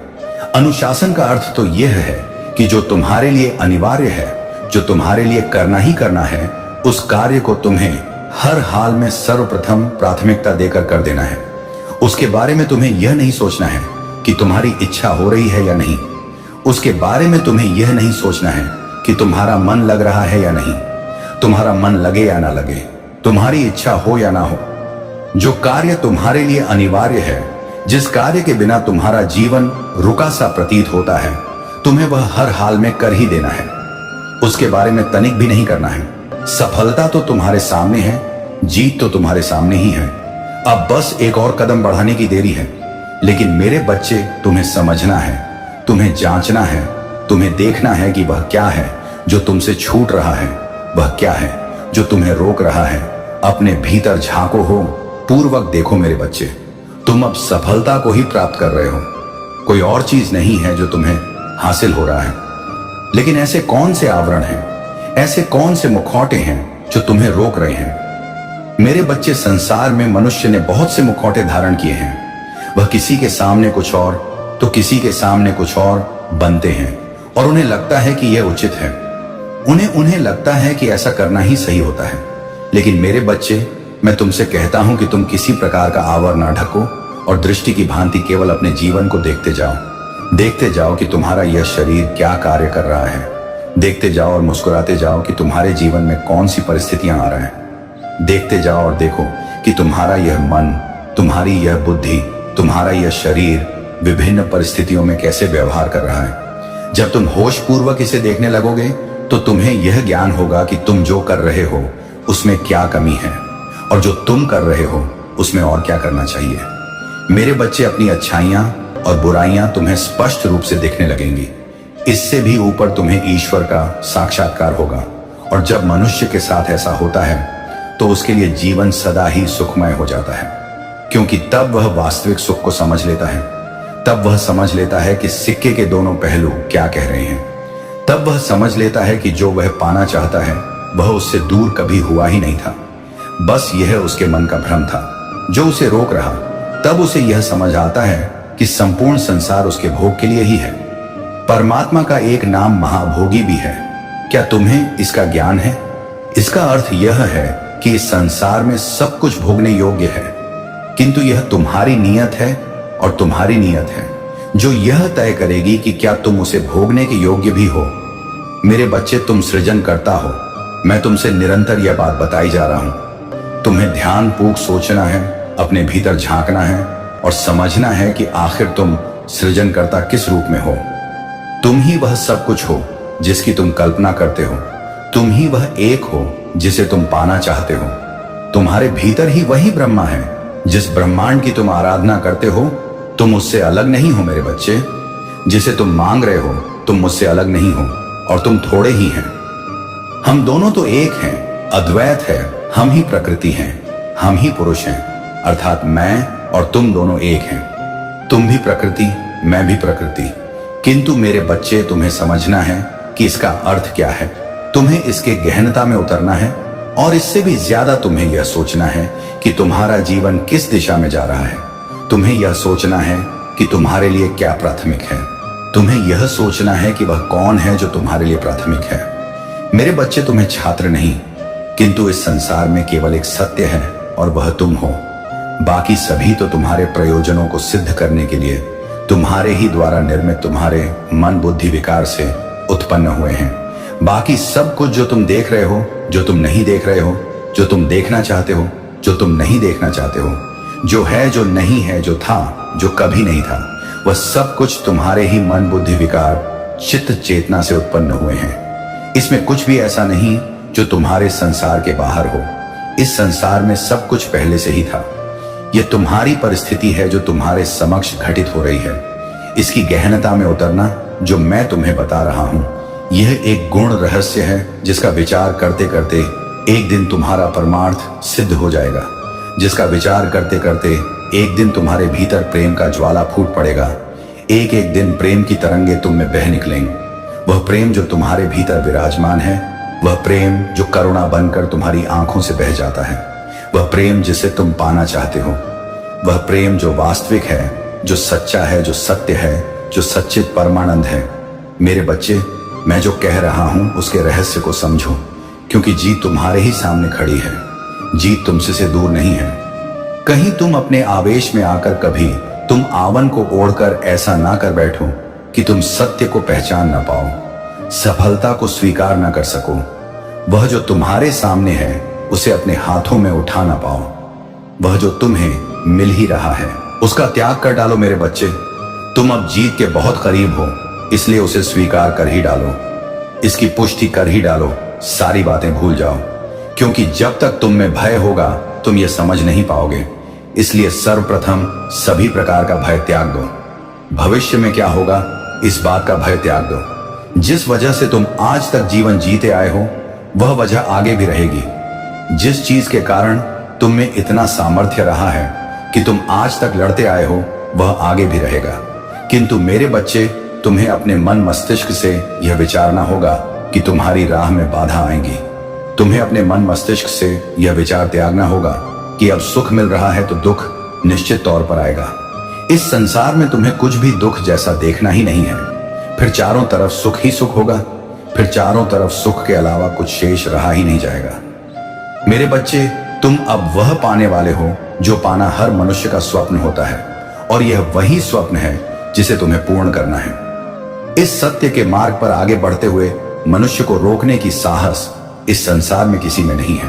A: अनुशासन का अर्थ तो यह है कि जो तुम्हारे लिए अनिवार्य है, जो तुम्हारे लिए करना ही करना है, उस कार्य को तुम्हें हर हाल में सर्वप्रथम प्राथमिकता देकर कर देना है। उसके बारे में तुम्हें यह नहीं सोचना है कि तुम्हारी इच्छा हो रही है या नहीं। उसके बारे में तुम्हें यह नहीं सोचना है कि तुम्हारा मन लग रहा है या नहीं। तुम्हारा मन लगे या ना लगे, तुम्हारी इच्छा हो या ना हो, जो कार्य तुम्हारे लिए अनिवार्य है, जिस कार्य के बिना तुम्हारा जीवन रुका सा प्रतीत होता है, तुम्हें वह हर हाल में कर ही देना है। उसके बारे में तनिक भी नहीं करना है। सफलता तो तुम्हारे सामने है, जीत तो तुम्हारे सामने ही है। अब बस एक और कदम बढ़ाने की देरी है। लेकिन मेरे बच्चे, तुम्हें समझना है, तुम्हें जांचना है, तुम्हें देखना है कि वह क्या है जो तुमसे छूट रहा है, वह क्या है जो तुम्हें रोक रहा है। अपने भीतर झांको, हो पूर्वक देखो मेरे बच्चे, तुम अब सफलता को ही प्राप्त कर रहे हो, कोई और चीज नहीं है जो तुम्हें हासिल हो रहा है। लेकिन ऐसे कौन से आवरण हैं, ऐसे कौन से मुखौटे हैं जो तुम्हें रोक रहे हैं? मेरे बच्चे, संसार में मनुष्य ने बहुत से मुखौटे धारण किए हैं। वह किसी के सामने कुछ और तो किसी के सामने कुछ और बनते हैं, और उन्हें लगता है कि यह उचित है, उन्हें लगता है कि ऐसा करना ही सही होता है। लेकिन मेरे बच्चे, मैं तुमसे कहता हूं कि तुम किसी प्रकार का आवरण ना ढको और दृष्टि की भांति केवल अपने जीवन को देखते जाओ कि तुम्हारा यह शरीर क्या कार्य कर रहा है। देखते जाओ और मुस्कुराते जाओ कि तुम्हारे जीवन में कौन सी परिस्थितियां आ रहा है। देखते जाओ और देखो कि तुम्हारा यह मन, तुम्हारी यह बुद्धि, तुम्हारा यह शरीर विभिन्न परिस्थितियों में कैसे व्यवहार कर रहा है। जब तुम होश पूर्वक इसे देखने लगोगे तो तुम्हें यह ज्ञान होगा कि तुम जो कर रहे हो उसमें क्या कमी है, और जो तुम कर रहे हो उसमें और क्या करना चाहिए। मेरे बच्चे, अपनी अच्छाइयां और बुराइयां तुम्हें स्पष्ट रूप से दिखने लगेंगी। इससे भी ऊपर तुम्हें ईश्वर का साक्षात्कार होगा। और जब मनुष्य के साथ ऐसा होता है तो उसके लिए जीवन सदा ही सुखमय हो जाता है, क्योंकि तब वह वास्तविक सुख को समझ लेता है। तब वह समझ लेता है कि सिक्के के दोनों पहलू क्या कह रहे हैं। तब वह समझ लेता है कि जो वह पाना चाहता है वह उससे दूर कभी हुआ ही नहीं था। बस यह उसके मन का भ्रम था जो उसे रोक रहा। तब उसे यह समझ आता है कि संपूर्ण संसार उसके भोग के लिए ही है। परमात्मा का एक नाम महाभोगी भी है। क्या तुम्हें इसका ज्ञान है? इसका अर्थ यह है कि इस संसार में सब कुछ भोगने योग्य है, किंतु यह तुम्हारी नियत है और तुम्हारी नियत है जो यह तय करेगी कि क्या तुम उसे भोगने के योग्य भी हो। मेरे बच्चे, तुम सृजन करता हो। मैं तुमसे निरंतर यह बात बताई जा रहा हूं। तुम्हें ध्यान पूर्वक सोचना है, अपने भीतर झांकना है और समझना है कि आखिर तुम सृजनकर्ता किस रूप में हो। तुम ही वह सब कुछ हो जिसकी तुम कल्पना करते हो। तुम ही वह एक हो जिसे तुम पाना चाहते हो। तुम्हारे भीतर ही वही ब्रह्मा है जिस ब्रह्मांड की तुम आराधना करते हो। तुम उससे अलग नहीं हो मेरे बच्चे। जिसे तुम मांग रहे हो तुम मुझसे अलग नहीं हो और तुम थोड़े ही हैं। हम दोनों तो एक हैं, अद्वैत है। हम ही प्रकृति हैं, हम ही पुरुष हैं, अर्थात मैं और तुम दोनों एक हैं। तुम भी प्रकृति, मैं भी प्रकृति। किंतु मेरे बच्चे, तुम्हें समझना है कि इसका अर्थ क्या है। तुम्हें इसके गहनता में उतरना है और इससे भी ज्यादा तुम्हें यह सोचना है कि तुम्हारा जीवन किस दिशा में जा रहा है। तुम्हें यह सोचना है कि तुम्हारे लिए क्या प्राथमिक है। तुम्हें यह सोचना है कि वह कौन है जो तुम्हारे लिए प्राथमिक है। मेरे बच्चे, तुम्हें छात्र नहीं, किंतु इस संसार में केवल एक सत्य है और वह तुम हो। बाकी सभी तो तुम्हारे प्रयोजनों को सिद्ध करने के लिए तुम्हारे ही द्वारा निर्मित तुम्हारे मन बुद्धि विकार से उत्पन्न हुए हैं। बाकी सब कुछ जो तुम देख रहे हो, जो तुम नहीं देख रहे हो, जो तुम देखना चाहते हो, जो तुम नहीं देखना चाहते हो, जो है, जो नहीं है, जो था, जो कभी नहीं था, वह सब कुछ तुम्हारे ही मन बुद्धि विकार चित्त चेतना से उत्पन्न हुए हैं। इसमें कुछ भी ऐसा नहीं जो तुम्हारे संसार के बाहर हो। इस संसार में सब कुछ पहले से ही था। यह तुम्हारी परिस्थिति है जो तुम्हारे समक्ष घटित हो रही है। इसकी गहनता में उतरना जो मैं तुम्हें बता रहा हूं, यह एक गुण रहस्य है जिसका विचार करते करते एक दिन तुम्हारा परमार्थ सिद्ध हो जाएगा। जिसका विचार करते करते एक दिन तुम्हारे भीतर प्रेम का ज्वाला फूट पड़ेगा। एक एक दिन प्रेम की तरंगे तुम में बह निकलेंगी। वह प्रेम जो तुम्हारे भीतर विराजमान है, वह प्रेम जो करुणा बनकर तुम्हारी आंखों से बह जाता है, वह प्रेम जिसे तुम पाना चाहते हो, वह प्रेम जो वास्तविक है, जो सच्चा है, जो सत्य है, जो सच्चित परमानंद है। मेरे बच्चे, मैं जो कह रहा हूं उसके रहस्य को समझो, क्योंकि जीत तुम्हारे ही सामने खड़ी है। जीत तुमसे से दूर नहीं है। कहीं तुम अपने आवेश में आकर कभी तुम आवन को ओढ़कर ऐसा ना कर बैठो कि तुम सत्य को पहचान ना पाओ, सफलता को स्वीकार ना कर सको। वह जो तुम्हारे सामने है उसे अपने हाथों में उठा ना पाओ। वह जो तुम्हें मिल ही रहा है उसका त्याग कर डालो मेरे बच्चे। तुम अब जीत के बहुत करीब हो, इसलिए उसे स्वीकार कर ही डालो, इसकी पुष्टि कर ही डालो। सारी बातें भूल जाओ, क्योंकि जब तक तुम में भय होगा तुम ये समझ नहीं पाओगे। इसलिए सर्वप्रथम सभी प्रकार का भय त्याग दो। भविष्य में क्या होगा इस बात का भय त्याग दो। जिस वजह से तुम आज तक जीवन जीते आए हो वह वजह आगे भी रहेगी। जिस चीज के कारण तुम में इतना सामर्थ्य रहा है कि तुम आज तक लड़ते आए हो वह आगे भी रहेगा। किंतु मेरे बच्चे, तुम्हें अपने मन मस्तिष्क से यह विचारना होगा कि तुम्हारी राह में बाधा आएंगी। तुम्हें अपने मन मस्तिष्क से यह विचार त्यागना होगा कि अब सुख मिल रहा है तो दुख निश्चित तौर पर आएगा। इस संसार में तुम्हें कुछ भी दुख जैसा देखना ही नहीं है। फिर चारों तरफ सुख ही सुख होगा। फिर चारों तरफ सुख के अलावा कुछ शेष रहा ही नहीं जाएगा। मेरे बच्चे, तुम अब वह पाने वाले हो जो पाना हर मनुष्य का स्वप्न होता है, और यह वही स्वप्न है जिसे तुम्हें पूर्ण करना है। इस सत्य के मार्ग पर आगे बढ़ते हुए मनुष्य को रोकने की साहस इस संसार में किसी में नहीं है।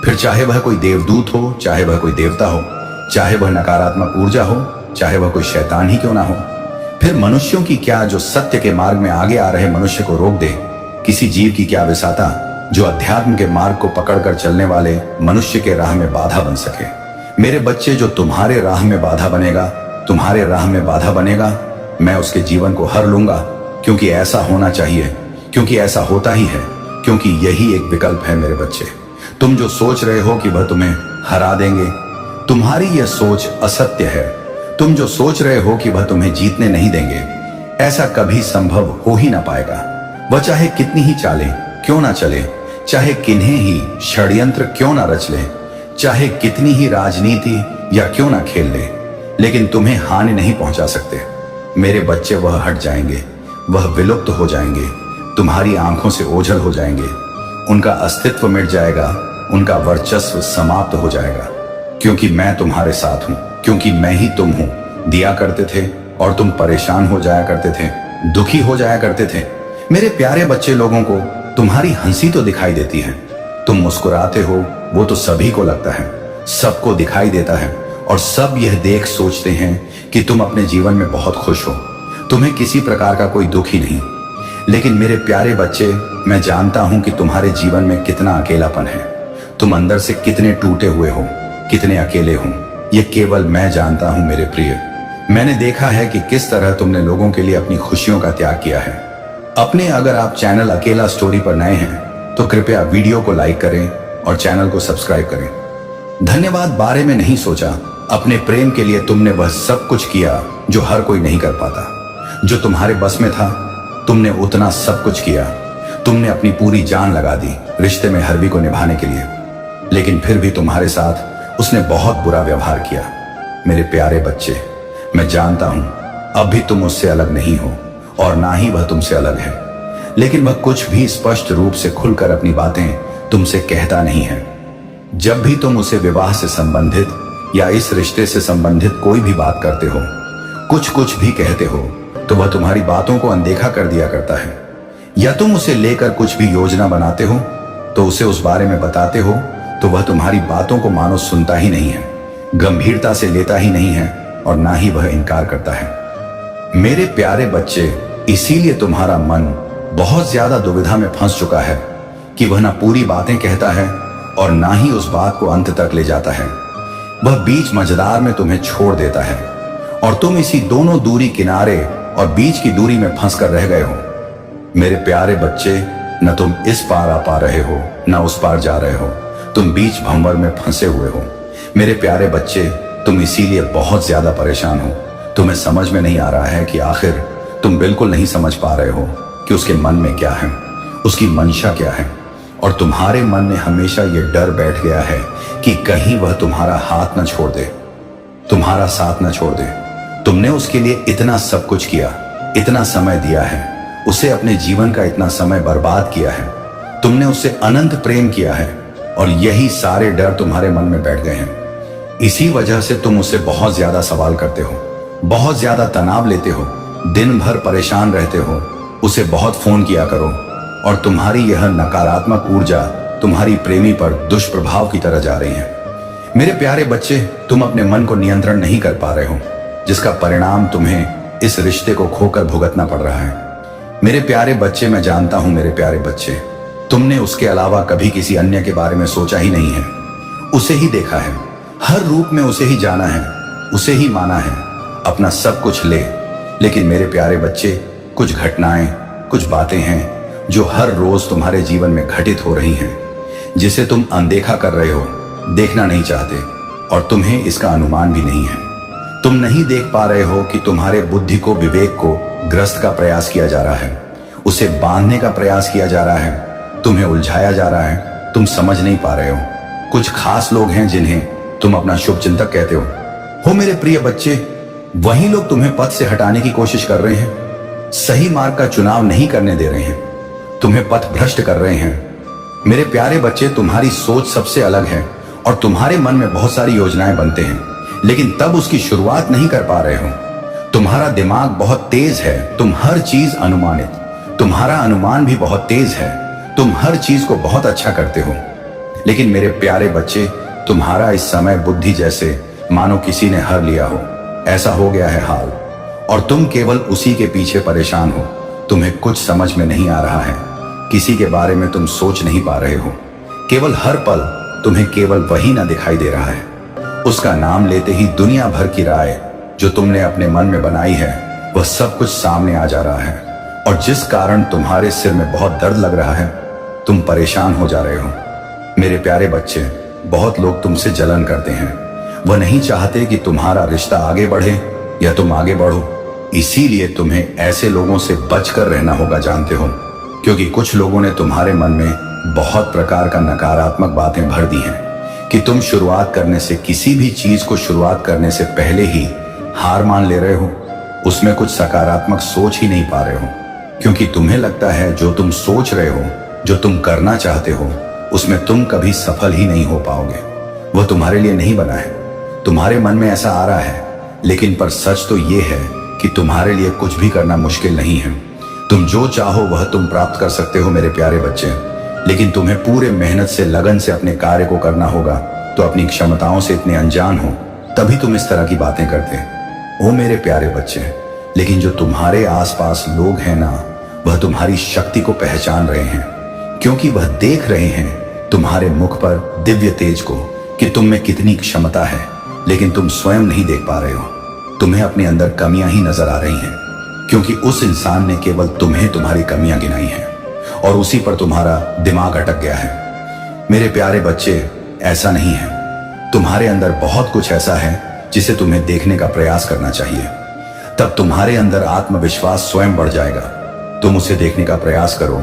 A: फिर चाहे वह कोई देवदूत हो, चाहे वह कोई देवता हो, चाहे वह नकारात्मक ऊर्जा हो, चाहे वह कोई शैतान ही क्यों ना हो। फिर मनुष्यों की क्या जो सत्य के मार्ग में आगे आ रहे मनुष्य को रोक दे। किसी जीव की क्या विसाता जो अध्यात्म के मार्ग को पकड़कर चलने वाले मनुष्य के राह में बाधा बन सके। मेरे बच्चे, जो तुम्हारे राह में बाधा बनेगा, तुम्हारे राह में बाधा बनेगा, मैं उसके जीवन को हर लूंगा, क्योंकि ऐसा होना चाहिए, क्योंकि ऐसा होता ही है, क्योंकि यही एक विकल्प है। मेरे बच्चे, तुम जो सोच रहे हो कि वह तुम्हें हरा देंगे, तुम्हारी यह सोच असत्य है। तुम जो सोच रहे हो कि वह तुम्हें जीतने नहीं देंगे, ऐसा कभी संभव हो ही ना पाएगा। वह चाहे कितनी ही चाले क्यों ना चले, चाहे किन्हें ही षड्यंत्र क्यों ना रच ले, चाहे कितनी ही राजनीति या क्यों ना खेल ले, लेकिन तुम्हें हानि नहीं पहुंचा सकते। मेरे बच्चे वह हट जाएंगे, वह विलुप्त हो जाएंगे, तुम्हारी आंखों से ओझल हो जाएंगे, उनका अस्तित्व मिट जाएगा, उनका वर्चस्व समाप्त हो जाएगा। क्योंकि मैं तुम्हारे साथ हूं, क्योंकि मैं ही तुम हूं। दिया करते थे और तुम परेशान हो जाया करते थे, दुखी हो जाया करते थे। मेरे प्यारे बच्चे लोगों को तुम्हारी हंसी तो दिखाई देती है, तुम मुस्कुराते हो वो तो सभी को लगता है, सबको दिखाई देता है, और सब यह देख सोचते हैं कि तुम अपने जीवन में बहुत खुश हो, तुम्हें किसी प्रकार का कोई दुख ही नहीं। लेकिन मेरे प्यारे बच्चे, मैं जानता हूं कि तुम्हारे जीवन में कितना अकेलापन है, तुम अंदर से कितने टूटे हुए हो, कितने अकेले हो, ये केवल मैं जानता हूं मेरे प्रिय। मैंने देखा है कि किस तरह तुमने लोगों के लिए अपनी खुशियों का त्याग किया है। अपने अगर आप चैनल अकेला स्टोरी पर नए हैं तो कृपया वीडियो को लाइक करें और चैनल को सब्सक्राइब करें। धन्यवाद बारे में नहीं सोचा, अपने प्रेम के लिए तुमने वह सब कुछ किया जो हर कोई नहीं कर पाता। जो तुम्हारे बस में था तुमने उतना सब कुछ किया, तुमने अपनी पूरी जान लगा दी रिश्ते में हरवी को निभाने के लिए, लेकिन फिर भी तुम्हारे साथ उसने बहुत बुरा व्यवहार किया। मेरे प्यारे बच्चे, मैं जानता हूं अब भी तुम उससे अलग नहीं हो और ना ही वह तुमसे अलग है, लेकिन वह कुछ भी स्पष्ट रूप से खुलकर अपनी बातें तुमसे कहता नहीं है। जब भी तुम उसे विवाह से संबंधित या इस रिश्ते से संबंधित कोई भी बात करते हो, कुछ भी कहते हो, तो वह तुम्हारी बातों को अनदेखा कर दिया करता है। या तुम उसे लेकर कुछ भी योजना बनाते हो तो उसे उस बारे में बताते हो तो वह तुम्हारी बातों को मानो सुनता ही नहीं है, गंभीरता से लेता ही नहीं है और ना ही वह इनकार करता है। मेरे प्यारे बच्चे, इसीलिए तुम्हारा मन बहुत ज्यादा दुविधा में फंस चुका है कि वह ना पूरी बातें कहता है और ना ही उस बात को अंत तक ले जाता है। वह बीच मझदार में तुम्हें छोड़ देता है और तुम इसी दोनों दूरी किनारे और बीच की दूरी में फंस कर रह गए हो। मेरे प्यारे बच्चे, न तुम इस पार आ पा रहे हो न उस पार जा रहे हो, तुम बीच भंवर में फंसे हुए हो। मेरे प्यारे बच्चे, तुम इसीलिए बहुत ज्यादा परेशान हो। तुम्हें समझ में नहीं आ रहा है कि आखिर तुम बिल्कुल नहीं समझ पा रहे हो कि उसके मन में क्या है, उसकी मंशा क्या है, और तुम्हारे मन में हमेशा यह डर बैठ गया है कि कहीं वह तुम्हारा हाथ न छोड़ दे, तुम्हारा साथ न छोड़ दे। तुमने उसके लिए इतना सब कुछ किया, इतना समय दिया है, उसे अपने जीवन का इतना समय बर्बाद किया है, तुमने उससे अनंत प्रेम किया है, और यही सारे डर तुम्हारे मन में बैठ गए हैं। इसी वजह से तुम उससे बहुत ज्यादा सवाल करते हो, बहुत ज्यादा तनाव लेते हो, दिन भर परेशान रहते हो। उसे बहुत फोन किया करो और तुम्हारी यह नकारात्मक ऊर्जा तुम्हारी प्रेमी पर दुष्प्रभाव की तरह जा रही है। मेरे प्यारे बच्चे, तुम अपने मन को नियंत्रण नहीं कर पा रहे हो, जिसका परिणाम तुम्हें इस रिश्ते को खोकर भुगतना पड़ रहा है। मेरे प्यारे बच्चे, मैं जानता हूं मेरे प्यारे बच्चे, तुमने उसके अलावा कभी किसी अन्य के बारे में सोचा ही नहीं है। उसे ही देखा है, हर रूप में उसे ही जाना है, उसे ही माना है, अपना सब कुछ लेकिन मेरे प्यारे बच्चे, कुछ घटनाएं, कुछ बातें हैं जो हर रोज तुम्हारे जीवन में घटित हो रही हैं, जिसे तुम अनदेखा कर रहे हो, देखना नहीं चाहते, और तुम्हें इसका अनुमान भी नहीं है। तुम नहीं देख पा रहे हो कि तुम्हारे बुद्धि को, विवेक को ग्रस्त का प्रयास किया जा रहा है, उसे बांधने का प्रयास किया जा रहा है, तुम्हें उलझाया जा रहा है, तुम समझ नहीं पा रहे हो। कुछ खास लोग हैं जिन्हें तुम अपना शुभ चिंतक कहते हो मेरे प्रिय बच्चे, वही लोग तुम्हें पथ से हटाने की कोशिश कर रहे हैं, सही मार्ग का चुनाव नहीं करने दे रहे हैं, तुम्हें पथ भ्रष्ट कर रहे हैं। मेरे प्यारे बच्चे, तुम्हारी सोच सबसे अलग है और तुम्हारे मन में बहुत सारी योजनाएं बनते हैं, लेकिन तब उसकी शुरुआत नहीं कर पा रहे हो। तुम्हारा दिमाग बहुत तेज है, तुम हर चीज अनुमानित, तुम्हारा अनुमान भी बहुत तेज है, तुम हर चीज को बहुत अच्छा करते हो। लेकिन मेरे प्यारे बच्चे, तुम्हारा इस समय बुद्धि जैसे मानो किसी ने हर लिया हो, ऐसा हो गया है हाल, और तुम केवल उसी के पीछे परेशान हो। तुम्हें कुछ समझ में नहीं आ रहा है, किसी के बारे में तुम सोच नहीं पा रहे हो, केवल हर पल तुम्हें केवल वही ना दिखाई दे रहा है। उसका नाम लेते ही दुनिया भर की राय जो तुमने अपने मन में बनाई है वह सब कुछ सामने आ जा रहा है, और जिस कारण तुम्हारे सिर में बहुत दर्द लग रहा है, तुम परेशान हो जा रहे हो। मेरे प्यारे बच्चे, बहुत लोग तुमसे जलन करते हैं, वह नहीं चाहते कि तुम्हारा रिश्ता आगे बढ़े या तुम आगे बढ़ो, इसीलिए तुम्हें ऐसे लोगों से बचकर रहना होगा, जानते हो, क्योंकि कुछ लोगों ने तुम्हारे मन में बहुत प्रकार का नकारात्मक बातें भर दी हैं। कि तुम शुरुआत करने से, किसी भी चीज को शुरुआत करने से पहले ही हार मान ले रहे हो? उसमें कुछ सकारात्मक सोच ही नहीं पा रहे हो, क्योंकि तुम्हें लगता है जो तुम सोच रहे हो, जो तुम करना चाहते हो, उसमें तुम कभी सफल ही नहीं हो पाओगे। वह तुम्हारे लिए नहीं बना है। तुम्हारे मन में ऐसा आ रहा है, लेकिन पर सच तो ये है कि तुम्हारे लिए कुछ भी करना मुश्किल नहीं है। तुम जो चाहो वह तुम प्राप्त कर सकते हो मेरे प्यारे बच्चे, लेकिन तुम्हें पूरे मेहनत से, लगन से अपने कार्य को करना होगा। तो अपनी क्षमताओं से इतने अनजान हो, तभी तुम इस तरह की बातें करते हो। ओ मेरे प्यारे बच्चे, लेकिन जो तुम्हारे आसपास लोग हैं ना, वह तुम्हारी शक्ति को पहचान रहे हैं, क्योंकि वह देख रहे हैं तुम्हारे मुख पर दिव्य तेज को, कि तुम में कितनी क्षमता है, लेकिन तुम स्वयं नहीं देख पा रहे हो। तुम्हें अपने अंदर कमियां ही नजर आ रही हैं, क्योंकि उस इंसान ने केवल तुम्हें तुम्हारी कमियां गिनाई हैं और उसी पर तुम्हारा दिमाग अटक गया है। मेरे प्यारे बच्चे, ऐसा नहीं है। तुम्हारे अंदर बहुत कुछ ऐसा है जिसे तुम्हें देखने का प्रयास करना चाहिए, तब तुम्हारे अंदर आत्मविश्वास स्वयं बढ़ जाएगा। तुम उसे देखने का प्रयास करो,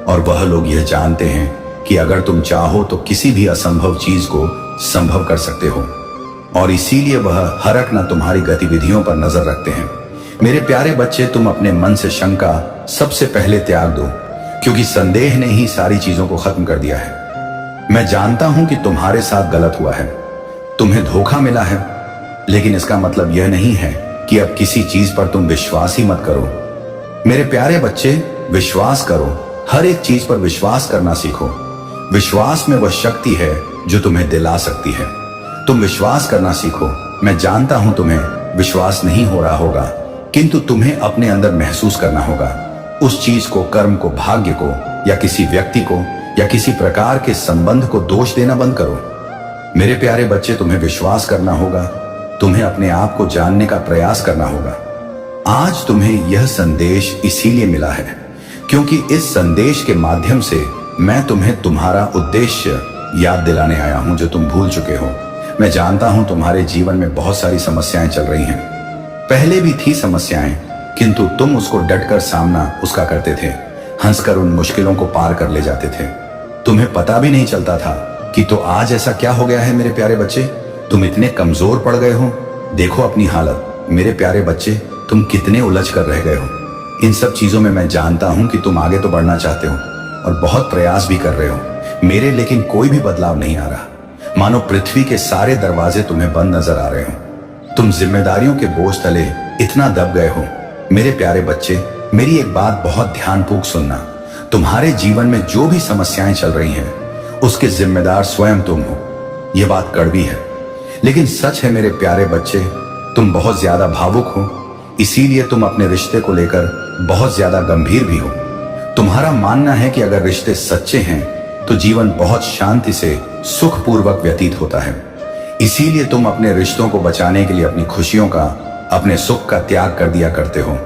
A: और वह लोग यह जानते हैं कि अगर तुम चाहो तो किसी भी असंभव चीज को संभव कर सकते हो, और इसीलिए वह हर एक न तुम्हारी गतिविधियों पर नजर रखते हैं। मेरे प्यारे बच्चे, तुम अपने मन से शंका सबसे पहले त्याग दो, क्योंकि संदेह ने ही सारी चीजों को खत्म कर दिया है। मैं जानता हूं कि तुम्हारे साथ गलत हुआ है, तुम्हें धोखा मिला है, लेकिन इसका मतलब यह नहीं है कि अब किसी चीज पर तुम विश्वास ही मत करो। मेरे प्यारे बच्चे, विश्वास करो, हर एक चीज पर विश्वास करना सीखो। विश्वास में वह शक्ति है जो तुम्हें दिला सकती है। तुम विश्वास करना सीखो। मैं जानता हूं तुम्हें विश्वास नहीं हो रहा होगा, किंतु तुम्हें अपने अंदर महसूस करना होगा उस चीज को, कर्म को, भाग्य को, या किसी व्यक्ति को, या किसी प्रकार के संबंध को दोष देना बंद करो। मेरे प्यारे बच्चे, तुम्हें विश्वास करना होगा, तुम्हें अपने आप को जानने का प्रयास करना होगा। आज तुम्हें यह संदेश इसीलिए मिला है क्योंकि इस संदेश के माध्यम से मैं तुम्हें तुम्हारा उद्देश्य याद दिलाने आया हूं, जो तुम भूल चुके हो। मैं जानता हूं तुम्हारे जीवन में बहुत सारी समस्याएं चल रही हैं, पहले भी थी समस्याएं, किंतु तुम उसको डटकर सामना उसका करते थे, हंसकर उन मुश्किलों को पार कर ले जाते थे। तुम्हें पता भी नहीं चलता था कि तो आज ऐसा क्या हो गया है। मेरे प्यारे बच्चे, तुम इतने कमजोर पड़ गए हो। देखो अपनी हालत। मेरे प्यारे बच्चे, तुम कितने उलझ कर रह गए हो। इन सब चीजों में मैं जानता हूं कि तुम आगे तो बढ़ना चाहते हो और बहुत प्रयास भी कर रहे हो मेरे, लेकिन कोई भी बदलाव नहीं आ रहा। मानो पृथ्वी के सारे दरवाजे तुम्हें बंद नजर आ रहे हो। तुम जिम्मेदारियों के बोझ तले इतना दब गए हो। मेरे प्यारे बच्चे, मेरी एक बात बहुत ध्यानपूर्वक सुनना। तुम्हारे जीवन में जो भी समस्याएं चल रही हैं, उसके जिम्मेदार स्वयं तुम हो। यह बात कड़वी है, लेकिन सच है। मेरे प्यारे बच्चे, तुम बहुत ज्यादा भावुक हो, इसीलिए तुम अपने रिश्ते को लेकर बहुत ज्यादा गंभीर भी हो। तुम्हारा मानना है कि अगर रिश्ते सच्चे हैं तो जीवन बहुत शांति से, सुखपूर्वक व्यतीत होता है। इसीलिए तुम अपने रिश्तों को बचाने के लिए अपनी खुशियों का, अपने सुख का त्याग कर दिया करते हो।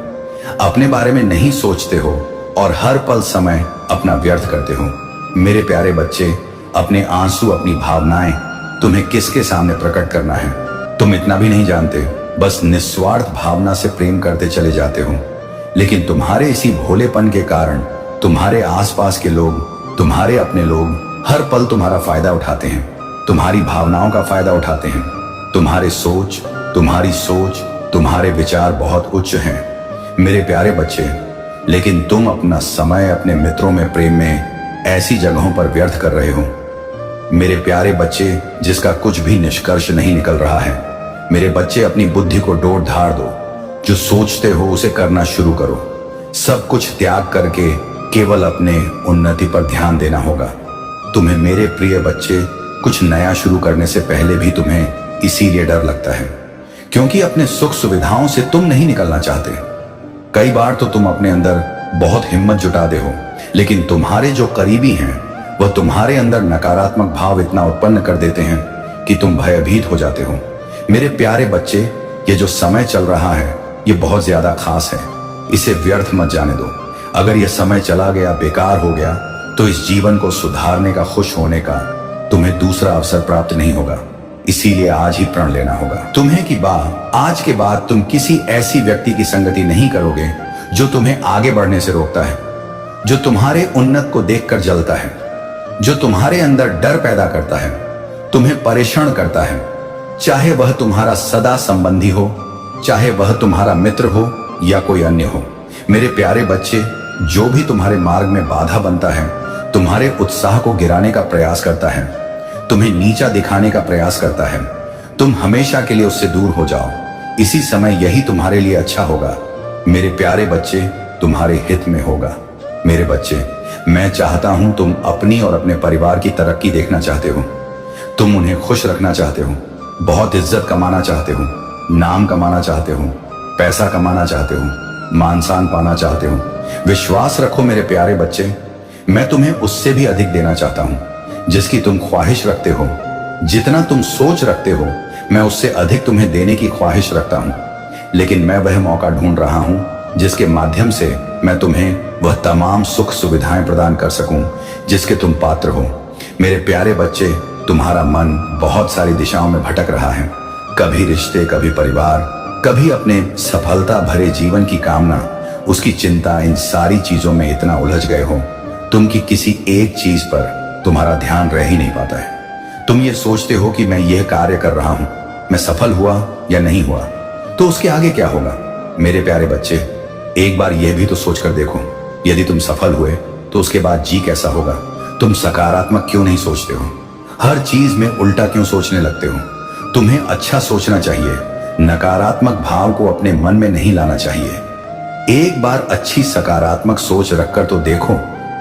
A: अपने बारे में नहीं सोचते हो और हर पल समय अपना व्यर्थ करते हो। मेरे प्यारे बच्चे, अपने आंसू, अपनी भावनाएं तुम्हें किसके सामने प्रकट करना है, तुम इतना भी नहीं जानते। बस निस्वार्थ भावना से प्रेम करते चले जाते हो, लेकिन तुम्हारे इसी भोलेपन के कारण तुम्हारे आसपास के लोग, तुम्हारे अपने लोग हर पल तुम्हारा फायदा उठाते हैं, तुम्हारी भावनाओं का फायदा उठाते हैं। तुम्हारी सोच, तुम्हारे विचार बहुत उच्च हैं मेरे प्यारे बच्चे, लेकिन तुम अपना समय अपने मित्रों में, प्रेम में, ऐसी जगहों पर व्यर्थ कर रहे हो। मेरे प्यारे बच्चे, जिसका कुछ भी निष्कर्ष नहीं निकल रहा है। मेरे बच्चे, अपनी बुद्धि को डोर धार दो। जो सोचते हो उसे करना शुरू करो। सब कुछ त्याग करके केवल अपने उन्नति पर ध्यान देना होगा। तुम्हें मेरे प्रिय बच्चे, कुछ नया शुरू करने से पहले भी तुम्हें इसीलिए डर लगता है, क्योंकि अपने सुख सुविधाओं से तुम नहीं निकलना चाहते। कई बार तो तुम अपने अंदर बहुत हिम्मत जुटाते हो, लेकिन तुम्हारे जो करीबी हैं वह तुम्हारे अंदर नकारात्मक भाव इतना उत्पन्न कर देते हैं कि तुम भयभीत हो जाते हो। मेरे प्यारे बच्चे, ये जो समय चल रहा है ये बहुत ज्यादा खास है, इसे व्यर्थ मत जाने दो। अगर यह समय चला गया, बेकार हो गया, तो इस जीवन को सुधारने का, खुश होने का तुम्हें दूसरा अवसर प्राप्त नहीं होगा। इसीलिए आज ही प्रण लेना होगा तुम्हें कि आज के बाद तुम किसी ऐसी व्यक्ति की संगति नहीं करोगे जो तुम्हें आगे बढ़ने से रोकता है, जो तुम्हारे उन्नत को देखकर जलता है, जो तुम्हारे अंदर डर पैदा करता है, तुम्हें परेशान करता है, चाहे वह तुम्हारा सदा संबंधी हो, चाहे वह तुम्हारा मित्र हो या कोई अन्य हो। मेरे प्यारे बच्चे, जो भी तुम्हारे मार्ग में बाधा बनता है, तुम्हारे उत्साह को गिराने का प्रयास करता है, तुम्हें नीचा दिखाने का प्रयास करता है, तुम हमेशा के लिए उससे दूर हो जाओ। इसी समय यही तुम्हारे लिए अच्छा होगा। मेरे प्यारे बच्चे, तुम्हारे हित में होगा। मेरे बच्चे, मैं चाहता हूं तुम अपनी और अपने परिवार की तरक्की देखना चाहते हो, तुम उन्हें खुश रखना चाहते हो, बहुत इज्जत कमाना चाहते हो, नाम कमाना चाहते हो, पैसा कमाना चाहते हो, मान सम्मान पाना चाहते हो। विश्वास रखो मेरे प्यारे बच्चे, मैं तुम्हें उससे भी अधिक देना चाहता हूं जिसकी तुम ख्वाहिश रखते हो। जितना तुम सोच रखते हो, मैं उससे अधिक तुम्हें देने की ख्वाहिश रखता हूं। लेकिन मैं वह मौका ढूंढ रहा हूं जिसके माध्यम से मैं तुम्हें वह तमाम सुख सुविधाएं प्रदान कर सकूं जिसके तुम पात्र हो। मेरे प्यारे बच्चे, तुम्हारा मन बहुत सारी दिशाओं में भटक रहा है, कभी रिश्ते, कभी परिवार, कभी अपने सफलता भरे जीवन की कामना, उसकी चिंता। इन सारी चीजों में इतना उलझ गए हो तुम कि किसी एक चीज पर तुम्हारा ध्यान रह ही नहीं पाता है। तुम ये सोचते हो कि मैं यह कार्य कर रहा हूं, मैं सफल हुआ या नहीं हुआ, तो उसके आगे क्या होगा। मेरे प्यारे बच्चे, एक बार यह भी तो सोच कर देखो, यदि तुम सफल हुए तो उसके बाद जी कैसा होगा। तुम सकारात्मक क्यों नहीं सोचते हो, हर चीज में उल्टा क्यों सोचने लगते हो। तुम्हें अच्छा सोचना चाहिए, नकारात्मक भाव को अपने मन में नहीं लाना चाहिए। एक बार अच्छी सकारात्मक सोच रखकर तो देखो,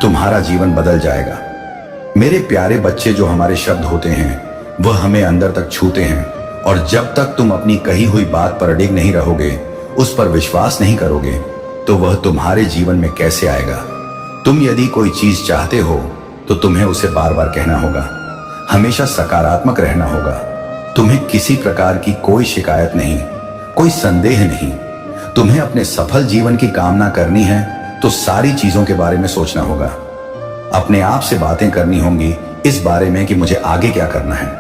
A: तुम्हारा जीवन बदल जाएगा। मेरे प्यारे बच्चे, जो हमारे शब्द होते हैं वह हमें अंदर तक छूते हैं, और जब तक तुम अपनी कही हुई बात पर अडिग नहीं रहोगे, उस पर विश्वास नहीं करोगे, तो वह तुम्हारे जीवन में कैसे आएगा। तुम यदि कोई चीज चाहते हो तो तुम्हें उसे बार बार कहना होगा, हमेशा सकारात्मक रहना होगा। तुम्हें किसी प्रकार की कोई शिकायत नहीं, कोई संदेह नहीं। तुम्हें अपने सफल जीवन की कामना करनी है तो सारी चीजों के बारे में सोचना होगा। अपने आप से बातें करनी होंगी इस बारे में कि मुझे आगे क्या करना है।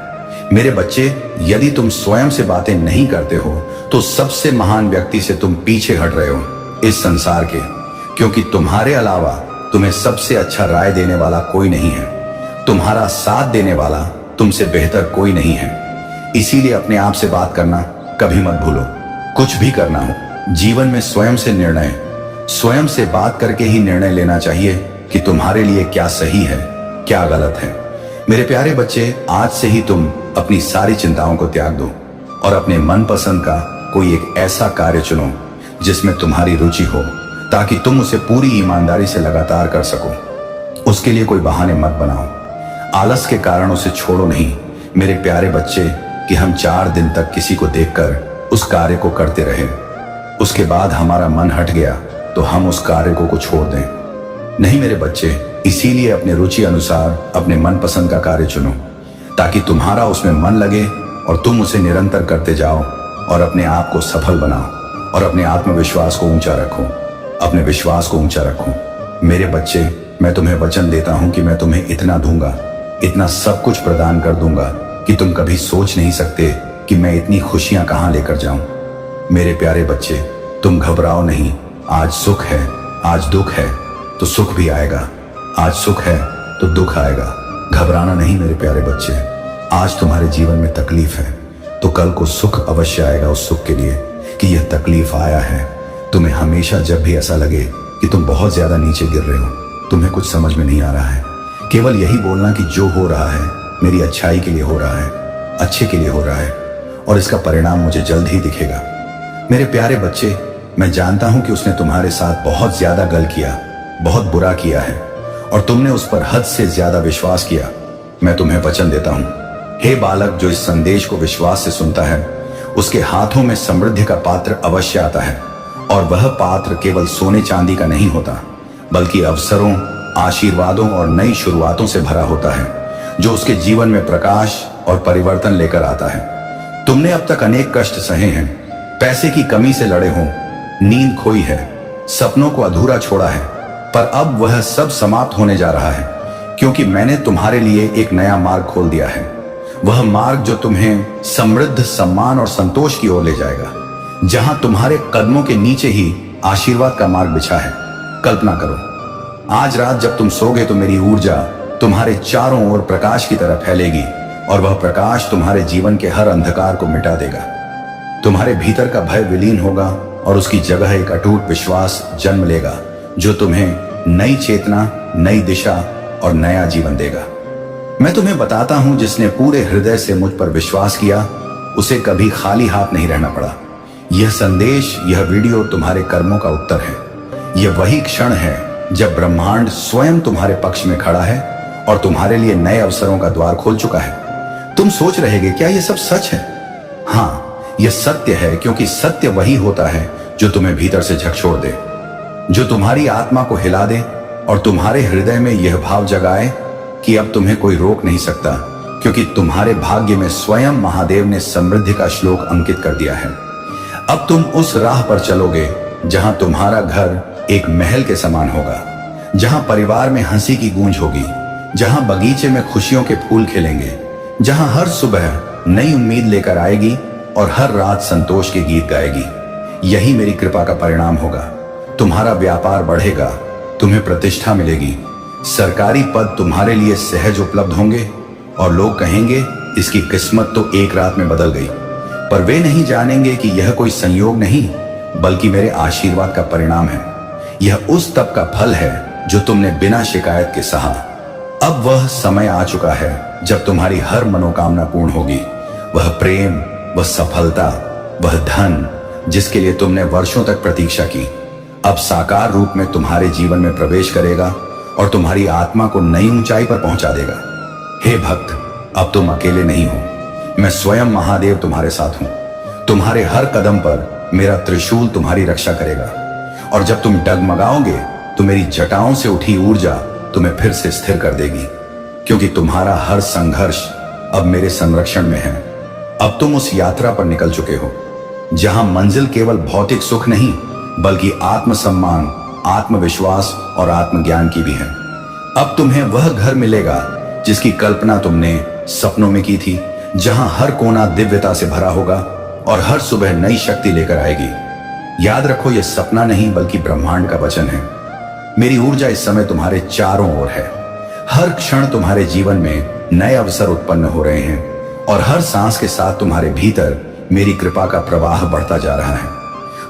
A: मेरे बच्चे, यदि तुम स्वयं से बातें नहीं करते हो तो सबसे महान व्यक्ति से तुम पीछे हट रहे हो इस संसार के, क्योंकि तुम्हारे अलावा तुम्हें सबसे अच्छा राय देने वाला कोई नहीं है, तुम्हारा साथ देने वाला तुमसे बेहतर कोई नहीं है। इसीलिए अपने आप से बात करना कभी मत भूलो। कुछ भी करना हो जीवन में, स्वयं से निर्णय, स्वयं से बात करके ही निर्णय लेना चाहिए कि तुम्हारे लिए क्या सही है, क्या गलत है। मेरे प्यारे बच्चे, आज से ही तुम अपनी सारी चिंताओं को त्याग दो और अपने मनपसंद का कोई एक ऐसा कार्य चुनो जिसमें तुम्हारी रुचि हो, ताकि तुम उसे पूरी ईमानदारी से लगातार कर सको। उसके लिए कोई बहाने मत बनाओ, आलस के कारण उसे छोड़ो नहीं। मेरे प्यारे बच्चे, कि हम 4 दिन तक किसी को देखकर उस कार्य को करते रहे, उसके बाद हमारा मन हट गया तो हम उस कार्य को छोड़ दें। नहीं मेरे बच्चे, इसीलिए अपने रुचि अनुसार अपने मनपसंद का कार्य चुनो, ताकि तुम्हारा उसमें मन लगे और तुम उसे निरंतर करते जाओ और अपने आप को सफल बनाओ और अपने आत्मविश्वास को ऊंचा रखो, अपने विश्वास को ऊंचा रखो। मेरे बच्चे, मैं तुम्हें वचन देता हूं कि मैं तुम्हें इतना दूंगा, इतना सब कुछ प्रदान कर दूंगा कि तुम कभी सोच नहीं सकते कि मैं इतनी खुशियां कहां लेकर जाऊं। मेरे प्यारे बच्चे, तुम घबराओ नहीं। आज सुख है, आज दुख है तो सुख भी आएगा, आज सुख है तो दुख आएगा। घबराना नहीं मेरे प्यारे बच्चे। आज तुम्हारे जीवन में तकलीफ है तो कल को सुख अवश्य आएगा उस सुख के लिए कि यह तकलीफ आया है। तुम्हें हमेशा जब भी ऐसा लगे कि तुम बहुत ज्यादा नीचे गिर रहे हो, तुम्हें कुछ समझ में नहीं आ रहा है, केवल यही बोलना कि जो हो रहा है मेरी अच्छाई के लिए हो रहा है, अच्छे के लिए हो रहा है और इसका परिणाम मुझे जल्द ही दिखेगा। मेरे प्यारे बच्चे, मैं जानता हूं कि उसने तुम्हारे साथ बहुत ज्यादा गलत किया, बहुत बुरा किया है और तुमने उस पर हद से ज्यादा विश्वास किया। मैं तुम्हें वचन देता हूं, हे बालक, जो इस संदेश को विश्वास से सुनता है उसके हाथों में समृद्धि का पात्र अवश्य आता है, और वह पात्र केवल सोने चांदी का नहीं होता बल्कि अवसरों, आशीर्वादों और नई शुरुआतों से भरा होता है, जो उसके जीवन में प्रकाश और परिवर्तन लेकर आता है। तुमने अब तक अनेक कष्ट सहे हैं, पैसे की कमी से लड़े हो, नींद खोई है, सपनों को अधूरा छोड़ा है, पर अब वह सब समाप्त होने जा रहा है, क्योंकि मैंने तुम्हारे लिए एक नया मार्ग खोल दिया है। वह मार्ग जो तुम्हें समृद्ध, सम्मान और संतोष की ओर ले जाएगा, जहां तुम्हारे कदमों के नीचे ही आशीर्वाद का मार्ग बिछा है। कल्पना करो, आज रात जब तुम सोगे तो मेरी ऊर्जा तुम्हारे चारों ओर प्रकाश की तरह फैलेगी और वह प्रकाश तुम्हारे जीवन के हर अंधकार को मिटा देगा। तुम्हारे भीतर का भय विलीन होगा और उसकी जगह एक अटूट विश्वास जन्म लेगा जो तुम्हें नई चेतना, नई दिशा और नया जीवन देगा। मैं तुम्हें बताता हूं, जिसने पूरे हृदय से मुझ पर विश्वास किया उसे कभी खाली हाथ नहीं रहना पड़ा। यह संदेश, यह वीडियो तुम्हारे कर्मों का उत्तर है। यह वही क्षण है जब ब्रह्मांड स्वयं तुम्हारे पक्ष में खड़ा है और तुम्हारे लिए नए अवसरों का द्वार खोल चुका है। तुम सोच रहे क्या यह सब सच है? हाँ, यह सत्य है, क्योंकि सत्य वही होता है जो तुम्हें भीतर से झकझोर दे, जो तुम्हारी आत्मा को हिला दे और तुम्हारे हृदय में यह भाव जगाए कि अब तुम्हें कोई रोक नहीं सकता, क्योंकि तुम्हारे भाग्य में स्वयं महादेव ने समृद्धि का श्लोक अंकित कर दिया है। अब तुम उस राह पर चलोगे जहां तुम्हारा घर एक महल के समान होगा, जहां परिवार में हंसी की गूंज होगी, जहां बगीचे में खुशियों के फूल खिलेंगे, जहां हर सुबह नई उम्मीद लेकर आएगी और हर रात संतोष के गीत गाएगी। यही मेरी कृपा का परिणाम होगा। तुम्हारा व्यापार बढ़ेगा, तुम्हें प्रतिष्ठा मिलेगी, सरकारी पद तुम्हारे लिए सहज उपलब्ध होंगे और लोग कहेंगे इसकी किस्मत तो एक रात में बदल गई। पर वे नहीं जानेंगे कि यह कोई संयोग नहीं, बल्कि मेरे आशीर्वाद का परिणाम है। यह उस तप का फल है जो तुमने बिना शिकायत के सहा। अब वह समय आ चुका है जब तुम्हारी हर मनोकामना पूर्ण होगी। वह प्रेम, वह सफलता, वह धन जिसके लिए तुमने वर्षों तक प्रतीक्षा की, अब साकार रूप में तुम्हारे जीवन में प्रवेश करेगा और तुम्हारी आत्मा को नई ऊंचाई पर पहुंचा देगा। हे भक्त, अब तुम अकेले नहीं हो। मैं स्वयं महादेव तुम्हारे साथ हूं। तुम्हारे हर कदम पर मेरा त्रिशूल तुम्हारी रक्षा करेगा और जब तुम डगमगाओगे तो मेरी जटाओं से उठी ऊर्जा तुम्हें फिर से स्थिर कर देगी, क्योंकि तुम्हारा हर संघर्ष अब मेरे संरक्षण में है। अब तुम उस यात्रा पर निकल चुके हो जहां मंजिल केवल भौतिक सुख नहीं, बल्कि आत्मसम्मान, आत्मविश्वास और आत्मज्ञान की भी है। अब तुम्हें वह घर मिलेगा जिसकी कल्पना तुमने सपनों में की थी, जहां हर कोना दिव्यता से भरा होगा और हर सुबह नई शक्ति लेकर आएगी। याद रखो, यह सपना नहीं बल्कि ब्रह्मांड का वचन है। मेरी ऊर्जा इस समय तुम्हारे चारों ओर है। हर क्षण तुम्हारे जीवन में नए अवसर उत्पन्न हो रहे हैं और हर सांस के साथ तुम्हारे भीतर मेरी कृपा का प्रवाह बढ़ता जा रहा है।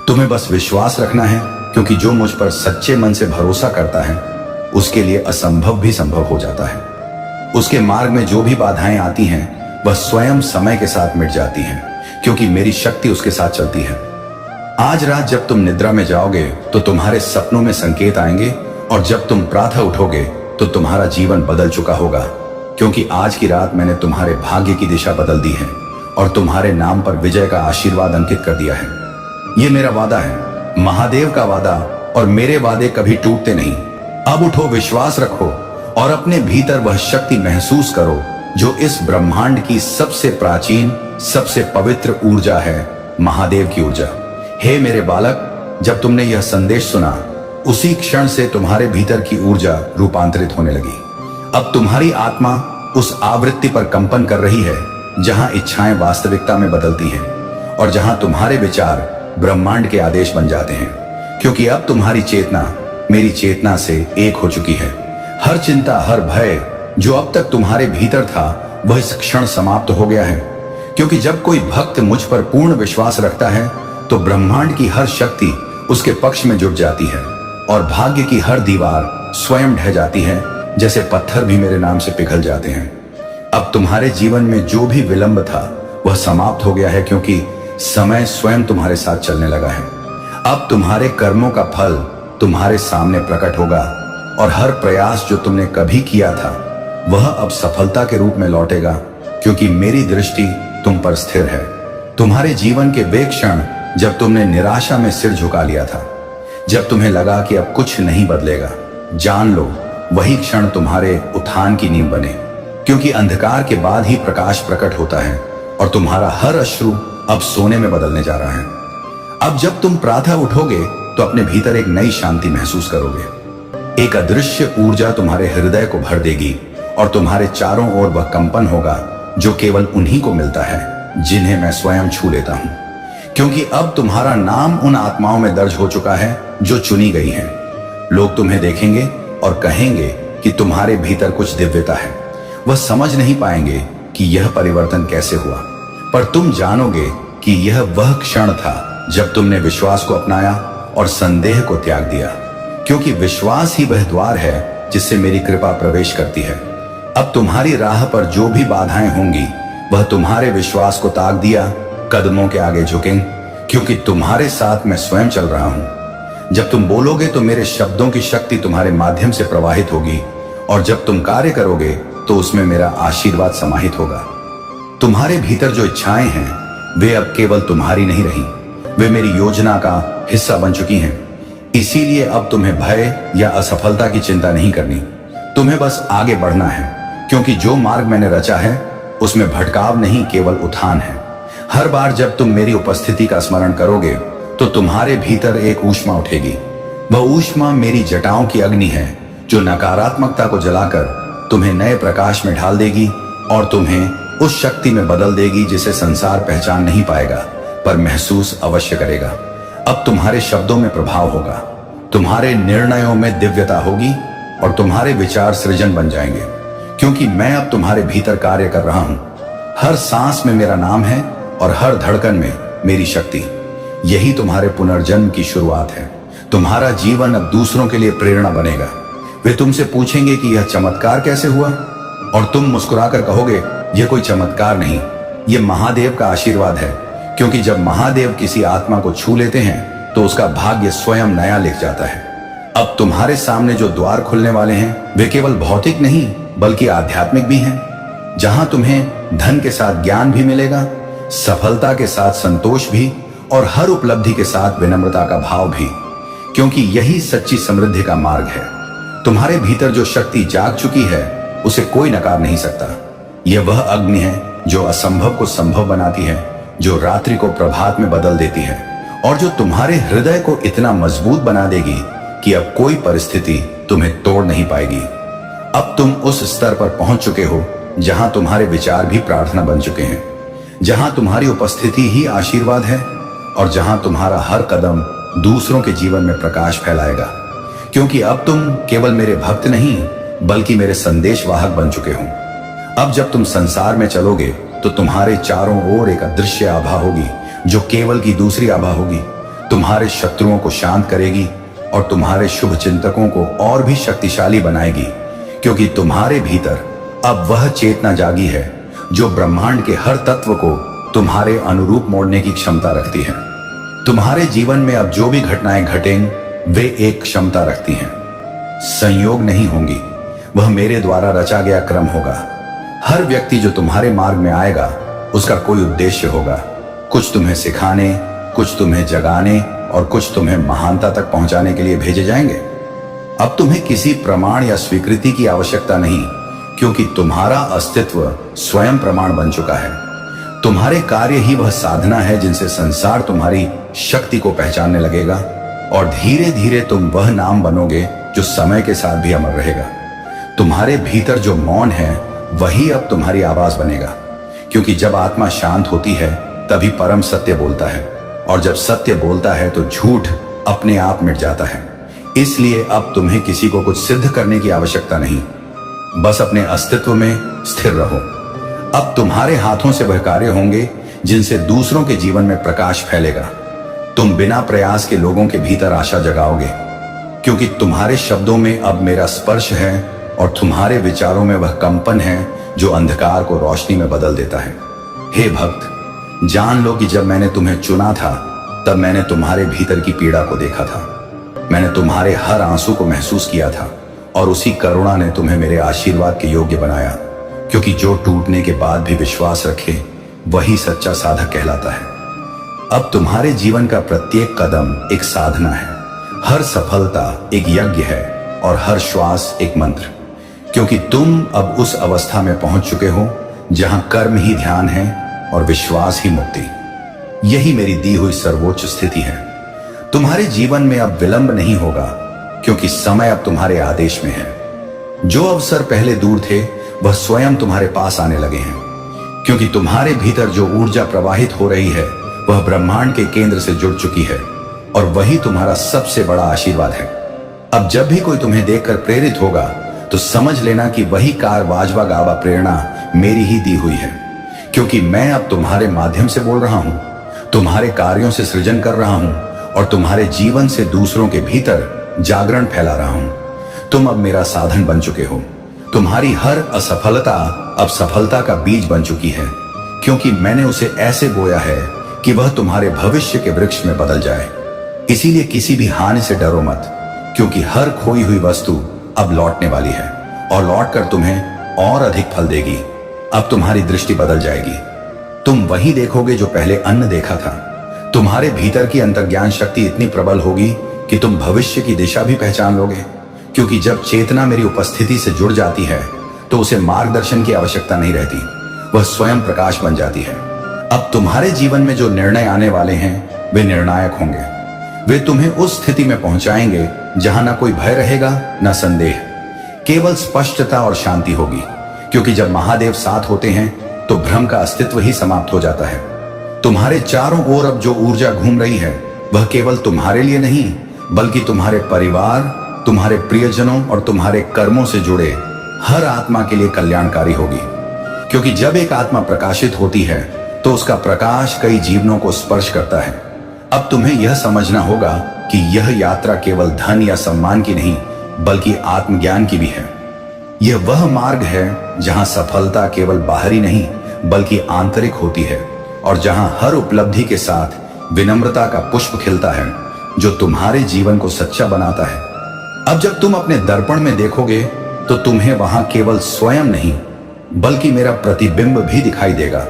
A: तुम्हें बस विश्वास रखना है, क्योंकि जो मुझ पर सच्चे मन से भरोसा करता है उसके लिए असंभव भी संभव हो जाता है। उसके मार्ग में जो भी बाधाएं आती हैं वह स्वयं समय के साथ मिट जाती हैं, क्योंकि मेरी शक्ति उसके साथ चलती है। आज रात जब तुम निद्रा में जाओगे तो तुम्हारे सपनों में संकेत आएंगे और जब तुम प्रातः उठोगे तो तुम्हारा जीवन बदल चुका होगा, क्योंकि आज की रात मैंने तुम्हारे भाग्य की दिशा बदल दी है और तुम्हारे नाम पर विजय का आशीर्वाद अंकित कर दिया है। यह मेरा वादा है, महादेव का वादा, और मेरे वादे कभी टूटते नहीं। अब उठो, विश्वास रखो और अपने भीतर वह शक्ति महसूस करो जो इस ब्रह्मांड की सबसे प्राचीन, सबसे पवित्र ऊर्जा है, महादेव की ऊर्जा। हे मेरे बालक, जब तुमने यह संदेश सुना उसी क्षण से तुम्हारे भीतर की ऊर्जा रूपांतरित होने लगी। अब तुम्हारी आत्मा उस आवृत्ति पर कंपन कर रही है जहां इच्छाएं वास्तविकता में बदलती हैं और जहां तुम्हारे विचार ब्रह्मांड के आदेश बन जाते हैं, क्योंकि अब तुम्हारी चेतना मेरी चेतना से एक हो चुकी है। हर चिंता, हर भय जो अब तक तुम्हारे भीतर था वह इस क्षण समाप्त हो गया है, क्योंकि जब कोई भक्त मुझ पर पूर्ण विश्वास रखता है तो ब्रह्मांड की हर शक्ति उसके पक्ष में जुट जाती है और भाग्य की हर दीवार स्वयं ढह जाती है, जैसे पत्थर भी मेरे नाम से पिघल जाते हैं। अब तुम्हारे जीवन में जो भी विलंब था वह समाप्त हो गया है, क्योंकि समय स्वयं तुम्हारे साथ चलने लगा है। अब तुम्हारे कर्मों का फल तुम्हारे सामने प्रकट होगा और हर प्रयास जो तुमने कभी किया था वह अब सफलता के रूप में लौटेगा, क्योंकि मेरी दृष्टि तुम पर स्थिर है। तुम्हारे जीवन के वे क्षण जब तुमने निराशा में सिर झुका लिया था, जब तुम्हें लगा कि अब कुछ नहीं बदलेगा, जान लो वही क्षण तुम्हारे उत्थान की नींव बने, क्योंकि अंधकार के बाद ही प्रकाश प्रकट होता है और तुम्हारा हर अश्रु अब सोने में बदलने जा रहा है। अब जब तुम प्रातः उठोगे तो अपने भीतर एक नई शांति महसूस करोगे। एक अदृश्य ऊर्जा तुम्हारे हृदय को भर देगी और तुम्हारे चारों ओर वह कंपन होगा जो केवल उन्हीं को मिलता है जिन्हें मैं स्वयं छू लेता हूं, क्योंकि अब तुम्हारा नाम उन आत्माओं में दर्ज हो चुका है जो चुनी गई हैं। लोग तुम्हें देखेंगे और कहेंगे कि तुम्हारे भीतर कुछ दिव्यता है। वह समझ नहीं पाएंगे कि यह परिवर्तन कैसे हुआ, पर तुम जानोगे कि यह वह क्षण था जब तुमने विश्वास को अपनाया और संदेह को त्याग दिया, क्योंकि विश्वास ही वह द्वार है जिससे मेरी कृपा प्रवेश करती है। अब तुम्हारी राह पर जो भी बाधाएं होंगी वह तुम्हारे विश्वास को ताक दिया कदमों के आगे झुकें, क्योंकि तुम्हारे साथ मैं स्वयं चल रहा हूं। जब तुम बोलोगे तो मेरे शब्दों की शक्ति तुम्हारे माध्यम से प्रवाहित होगी, और जब तुम कार्य करोगे तो उसमें मेरा आशीर्वाद समाहित होगा। तुम्हारे भीतर जो इच्छाएं हैं वे अब केवल तुम्हारी नहीं रही, वे मेरी योजना का हिस्सा बन चुकी हैं। इसीलिए अब तुम्हें भय या असफलता की चिंता नहीं करनी, तुम्हें बस आगे बढ़ना है, क्योंकि जो मार्ग मैंने रचा है उसमें भटकाव नहीं, केवल उत्थान है। हर बार जब तुम मेरी उपस्थिति का स्मरण करोगे तो तुम्हारे भीतर एक ऊष्मा उठेगी। वह ऊष्मा मेरी जटाओं की अग्नि है जो नकारात्मकता को जलाकर तुम्हें नए प्रकाश में ढाल देगी और तुम्हें उस शक्ति में बदल देगी जिसे संसार पहचान नहीं पाएगा, पर महसूस अवश्य करेगा। अब तुम्हारे शब्दों में प्रभाव होगा, तुम्हारे निर्णयों में दिव्यता होगी और तुम्हारे विचार सृजन बन जाएंगे, क्योंकि मैं अब तुम्हारे भीतर कार्य कर रहा हूं। हर सांस में मेरा नाम है और हर धड़कन में मेरी शक्ति। यही तुम्हारे पुनर्जन्म की शुरुआत है। तुम्हारा जीवन अब दूसरों के लिए प्रेरणा बनेगा। वे तुमसे पूछेंगे कि यह चमत्कार कैसे हुआ, और तुम मुस्कुराकर कहोगे यह कोई चमत्कार नहीं, यह महादेव का आशीर्वाद है, क्योंकि जब महादेव किसी आत्मा को छू लेते हैं तो उसका भाग्य स्वयं नया लिख जाता है। अब तुम्हारे सामने जो द्वार खुलने वाले हैं वे केवल भौतिक नहीं बल्कि आध्यात्मिक भी हैं, जहां तुम्हें धन के साथ ज्ञान भी मिलेगा, सफलता के साथ संतोष भी, और हर उपलब्धि के साथ विनम्रता का भाव भी, क्योंकि यही सच्ची समृद्धि का मार्ग है। तुम्हारे भीतर जो शक्ति जाग चुकी है उसे कोई नकार नहीं सकता। यह वह अग्नि है जो असंभव को संभव बनाती है, जो रात्रि को प्रभात में बदल देती है, और जो तुम्हारे हृदय को इतना मजबूत बना देगी कि अब कोई परिस्थिति तुम्हें तोड़ नहीं पाएगी। अब तुम उस स्तर पर पहुंच चुके हो जहां तुम्हारे विचार भी प्रार्थना बन चुके हैं, जहां तुम्हारी उपस्थिति ही आशीर्वाद है, और जहां तुम्हारा हर कदम दूसरों के जीवन में प्रकाश फैलाएगा, क्योंकि अब तुम केवल मेरे भक्त नहीं बल्कि मेरे संदेश वाहक बन चुके हो। अब जब तुम संसार में चलोगे तो तुम्हारे चारों ओर एक अदृश्य आभा होगी जो केवल की दूसरी आभा होगी, तुम्हारे शत्रुओं को शांत करेगी और तुम्हारे शुभ चिंतकों को और भी शक्तिशाली बनाएगी, क्योंकि तुम्हारे भीतर अब वह चेतना जागी है जो ब्रह्मांड के हर तत्व को तुम्हारे अनुरूप मोड़ने की क्षमता रखती है। तुम्हारे जीवन में अब जो भी घटनाएं घटें वे एक क्षमता रखती हैं, संयोग नहीं होंगी, वह मेरे द्वारा रचा गया क्रम होगा। हर व्यक्ति जो तुम्हारे मार्ग में आएगा उसका कोई उद्देश्य होगा, कुछ तुम्हें सिखाने, कुछ तुम्हें जगाने और कुछ तुम्हें महानता तक पहुंचाने के लिए भेजे जाएंगे। अब तुम्हें किसी प्रमाण या स्वीकृति की आवश्यकता नहीं, क्योंकि तुम्हारा अस्तित्व स्वयं प्रमाण बन चुका है। तुम्हारे कार्य ही वह साधना है जिनसे संसार तुम्हारी शक्ति को पहचानने लगेगा, और धीरे धीरे तुम वह नाम बनोगे जो समय के साथ भी अमर रहेगा। तुम्हारे भीतर जो मौन है वही अब तुम्हारी आवाज बनेगा, क्योंकि जब आत्मा शांत होती है तभी परम सत्य बोलता है, और जब सत्य बोलता है तो झूठ अपने आप मिट जाता है। इसलिए अब तुम्हें किसी को कुछ सिद्ध करने की आवश्यकता नहीं, बस अपने अस्तित्व में स्थिर रहो। अब तुम्हारे हाथों से वह कार्य होंगे जिनसे दूसरों के जीवन में प्रकाश फैलेगा। तुम बिना प्रयास के लोगों के भीतर आशा जगाओगे, क्योंकि तुम्हारे शब्दों में अब मेरा स्पर्श है और तुम्हारे विचारों में वह कंपन है जो अंधकार को रोशनी में बदल देता है। हे भक्त, जान लो कि जब मैंने तुम्हें चुना था तब मैंने तुम्हारे भीतर की पीड़ा को देखा था, मैंने तुम्हारे हर आंसू को महसूस किया था, और उसी करुणा ने तुम्हें मेरे आशीर्वाद के योग्य बनाया, क्योंकि जो टूटने के बाद भी विश्वास रखे वही सच्चा साधक कहलाता है। अब तुम्हारे जीवन का प्रत्येक कदम एक साधना है, हर सफलता एक यज्ञ है और हर श्वास एक मंत्र, क्योंकि तुम अब उस अवस्था में पहुंच चुके हो जहां कर्म ही ध्यान है और विश्वास ही मुक्ति। यही मेरी दी हुई सर्वोच्च स्थिति है। तुम्हारे जीवन में अब विलंब नहीं होगा, क्योंकि समय अब तुम्हारे आदेश में है। जो अवसर पहले दूर थे वह स्वयं तुम्हारे पास आने लगे हैं, क्योंकि तुम्हारे भीतर जो ऊर्जा प्रवाहित हो रही है वह ब्रह्मांड के केंद्र से जुड़ चुकी है, और वही तुम्हारा सबसे बड़ा आशीर्वाद है। अब जब भी कोई तुम्हें देखकर प्रेरित होगा तो समझ लेना कि वही कार वाजवा गावा प्रेरणा मेरी ही दी हुई है, क्योंकि मैं अब तुम्हारे माध्यम से बोल रहा हूं, तुम्हारे कार्यों से सृजन कर रहा हूं और तुम्हारे जीवन से दूसरों के भीतर जागरण फैला रहा हूं। तुम अब मेरा साधन बन चुके हो। तुम्हारी हर असफलता अब सफलता का बीज बन चुकी है, क्योंकि मैंने उसे ऐसे बोया है कि वह तुम्हारे भविष्य के वृक्ष में बदल जाए। इसीलिए किसी भी हानि से डरो मत, क्योंकि हर खोई हुई वस्तु अब लौटने वाली है और लौटकर तुम्हें और अधिक फल देगी। अब तुम्हारी दृष्टि बदल जाएगी। तुम वही देखोगे जो पहले अन्न देखा था। तुम्हारे भीतर की अंतर्ज्ञान शक्ति इतनी प्रबल होगी कि तुम भविष्य की दिशा भी पहचान लोगे, क्योंकि जब चेतना मेरी उपस्थिति से जुड़ जाती है तो उसे मार्गदर्शन की आवश्यकता नहीं रहती, वह स्वयं प्रकाश बन जाती है। अब तुम्हारे जीवन में जो निर्णय आने वाले हैं वे निर्णायक होंगे। वे तुम्हें उस स्थिति में पहुंचाएंगे जहां ना कोई भय रहेगा न संदेह, केवल स्पष्टता और शांति होगी, क्योंकि जब महादेव साथ होते हैं तो भ्रम का अस्तित्व ही समाप्त हो जाता है। तुम्हारे चारों ओर अब जो ऊर्जा घूम रही है वह केवल तुम्हारे लिए नहीं, बल्कि तुम्हारे परिवार, तुम्हारे प्रियजनों और तुम्हारे कर्मों से जुड़े हर आत्मा के लिए कल्याणकारी होगी। क्योंकि जब एक आत्मा प्रकाशित होती है तो उसका प्रकाश कई जीवनों को स्पर्श करता है। अब तुम्हें यह समझना होगा कि यह यात्रा केवल धन या सम्मान की नहीं, बल्कि आत्मज्ञान की भी है। यह वह मार्ग है जहां सफलता केवल बाहरी नहीं बल्कि आंतरिक होती है, और जहां हर उपलब्धि के साथ विनम्रता का पुष्प खिलता है जो तुम्हारे जीवन को सच्चा बनाता है। अब जब तुम अपने दर्पण में देखोगे तो तुम्हें वहां केवल स्वयं नहीं बल्कि मेरा प्रतिबिंब भी दिखाई देगा,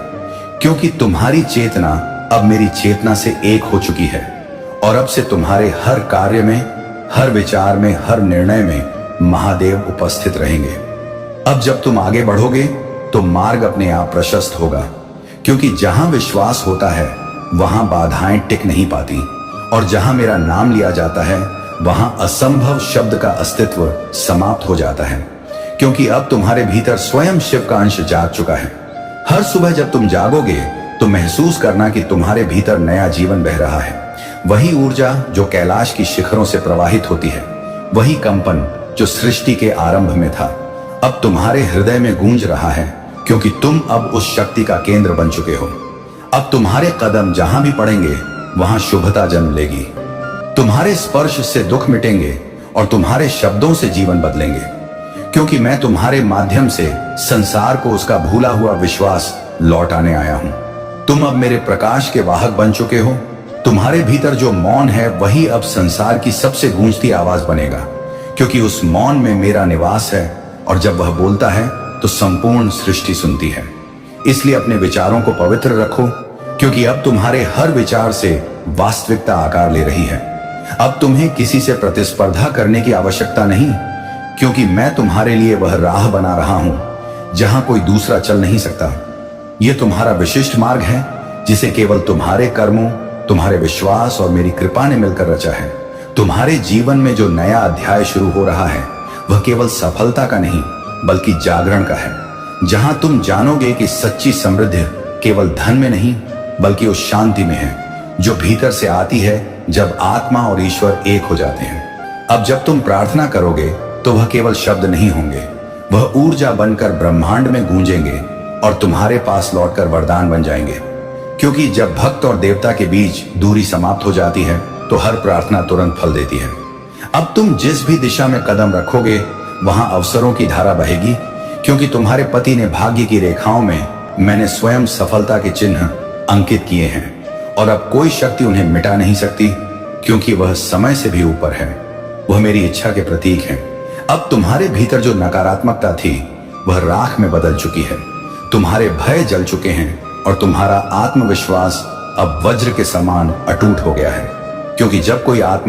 A: क्योंकि तुम्हारी चेतना अब मेरी चेतना से एक हो चुकी है और अब से तुम्हारे हर कार्य में, हर विचार में, हर निर्णय में महादेव उपस्थित रहेंगे। अब जब तुम आगे बढ़ोगे तो मार्ग अपने आप प्रशस्त होगा, क्योंकि जहां विश्वास होता है वहां बाधाएं टिक नहीं पाती, और जहां मेरा नाम लिया जाता है वहां असंभव शब्द का अस्तित्व समाप्त हो जाता है, क्योंकि अब तुम्हारे भीतर स्वयं शिव का अंश जाग चुका है। हर सुबह जब तुम जागोगे तो महसूस करना कि तुम्हारे भीतर नया जीवन बह रहा है। वही ऊर्जा जो कैलाश की शिखरों से प्रवाहित होती है, वही कंपन जो सृष्टि के आरंभ में था, अब तुम्हारे हृदय में गूंज रहा है, क्योंकि तुम अब उस शक्ति का केंद्र बन चुके हो। अब तुम्हारे कदम जहां भी पड़ेंगे वहां शुभता जन्म लेगी। तुम्हारे स्पर्श से दुख मिटेंगे और तुम्हारे शब्दों से जीवन बदलेंगे, क्योंकि मैं तुम्हारे माध्यम से संसार को उसका भूला हुआ विश्वास लौटाने आया हूं। तुम अब मेरे प्रकाश के वाहक बन चुके हो। तुम्हारे भीतर जो मौन है वही अब संसार की सबसे गूंजती आवाज बनेगा, क्योंकि उस मौन में मेरा निवास है, और जब वह बोलता है तो संपूर्ण सृष्टि सुनती है। इसलिए अपने विचारों को पवित्र रखो, क्योंकि अब तुम्हारे हर विचार से वास्तविकता आकार ले रही है। अब तुम्हें किसी से प्रतिस्पर्धा करने की आवश्यकता नहीं, क्योंकि मैं तुम्हारे लिए वह राह बना रहा हूं जहां कोई दूसरा चल नहीं सकता। यह तुम्हारा विशिष्ट मार्ग है जिसे केवल तुम्हारे कर्मों, तुम्हारे विश्वास और मेरी कृपा ने मिलकर रचा है। तुम्हारे जीवन में जो नया अध्याय शुरू हो रहा है वह केवल सफलता का नहीं बल्कि जागरण का है, जहां तुम जानोगे कि सच्ची समृद्धि केवल धन में नहीं बल्कि उस शांति में है जो भीतर से आती है जब आत्मा और ईश्वर एक हो जाते हैं। अब जब तुम प्रार्थना करोगे तो वह केवल शब्द नहीं होंगे, वह ऊर्जा बनकर ब्रह्मांड में गूंजेंगे और तुम्हारे पास लौटकर वरदान बन जाएंगे। क्योंकि जब भक्त और देवता के बीच दूरी समाप्त हो जाती है तो हर प्रार्थना तुरंत फल देती है। अब तुम जिस भी दिशा में कदम रखोगे वहां अवसरों की धारा बहेगी, क्योंकि तुम्हारे पति ने भाग्य की रेखाओं में मैंने स्वयं सफलता के चिन्ह अंकित किए हैं, और अब कोई शक्ति उन्हें मिटा नहीं सकती, क्योंकि वह समय से भी ऊपर है। वह मेरी इच्छा के प्रतीक हैं। अब तुम्हारे भीतर जो नकारात्मकता थी वह राख में बदल चुकी है। तुम्हारे भय जल चुके हैं और तुम्हारा आत्मविश्वास अब वज्र के समान अटूट हो गया है, क्योंकि जब कोई आत्मा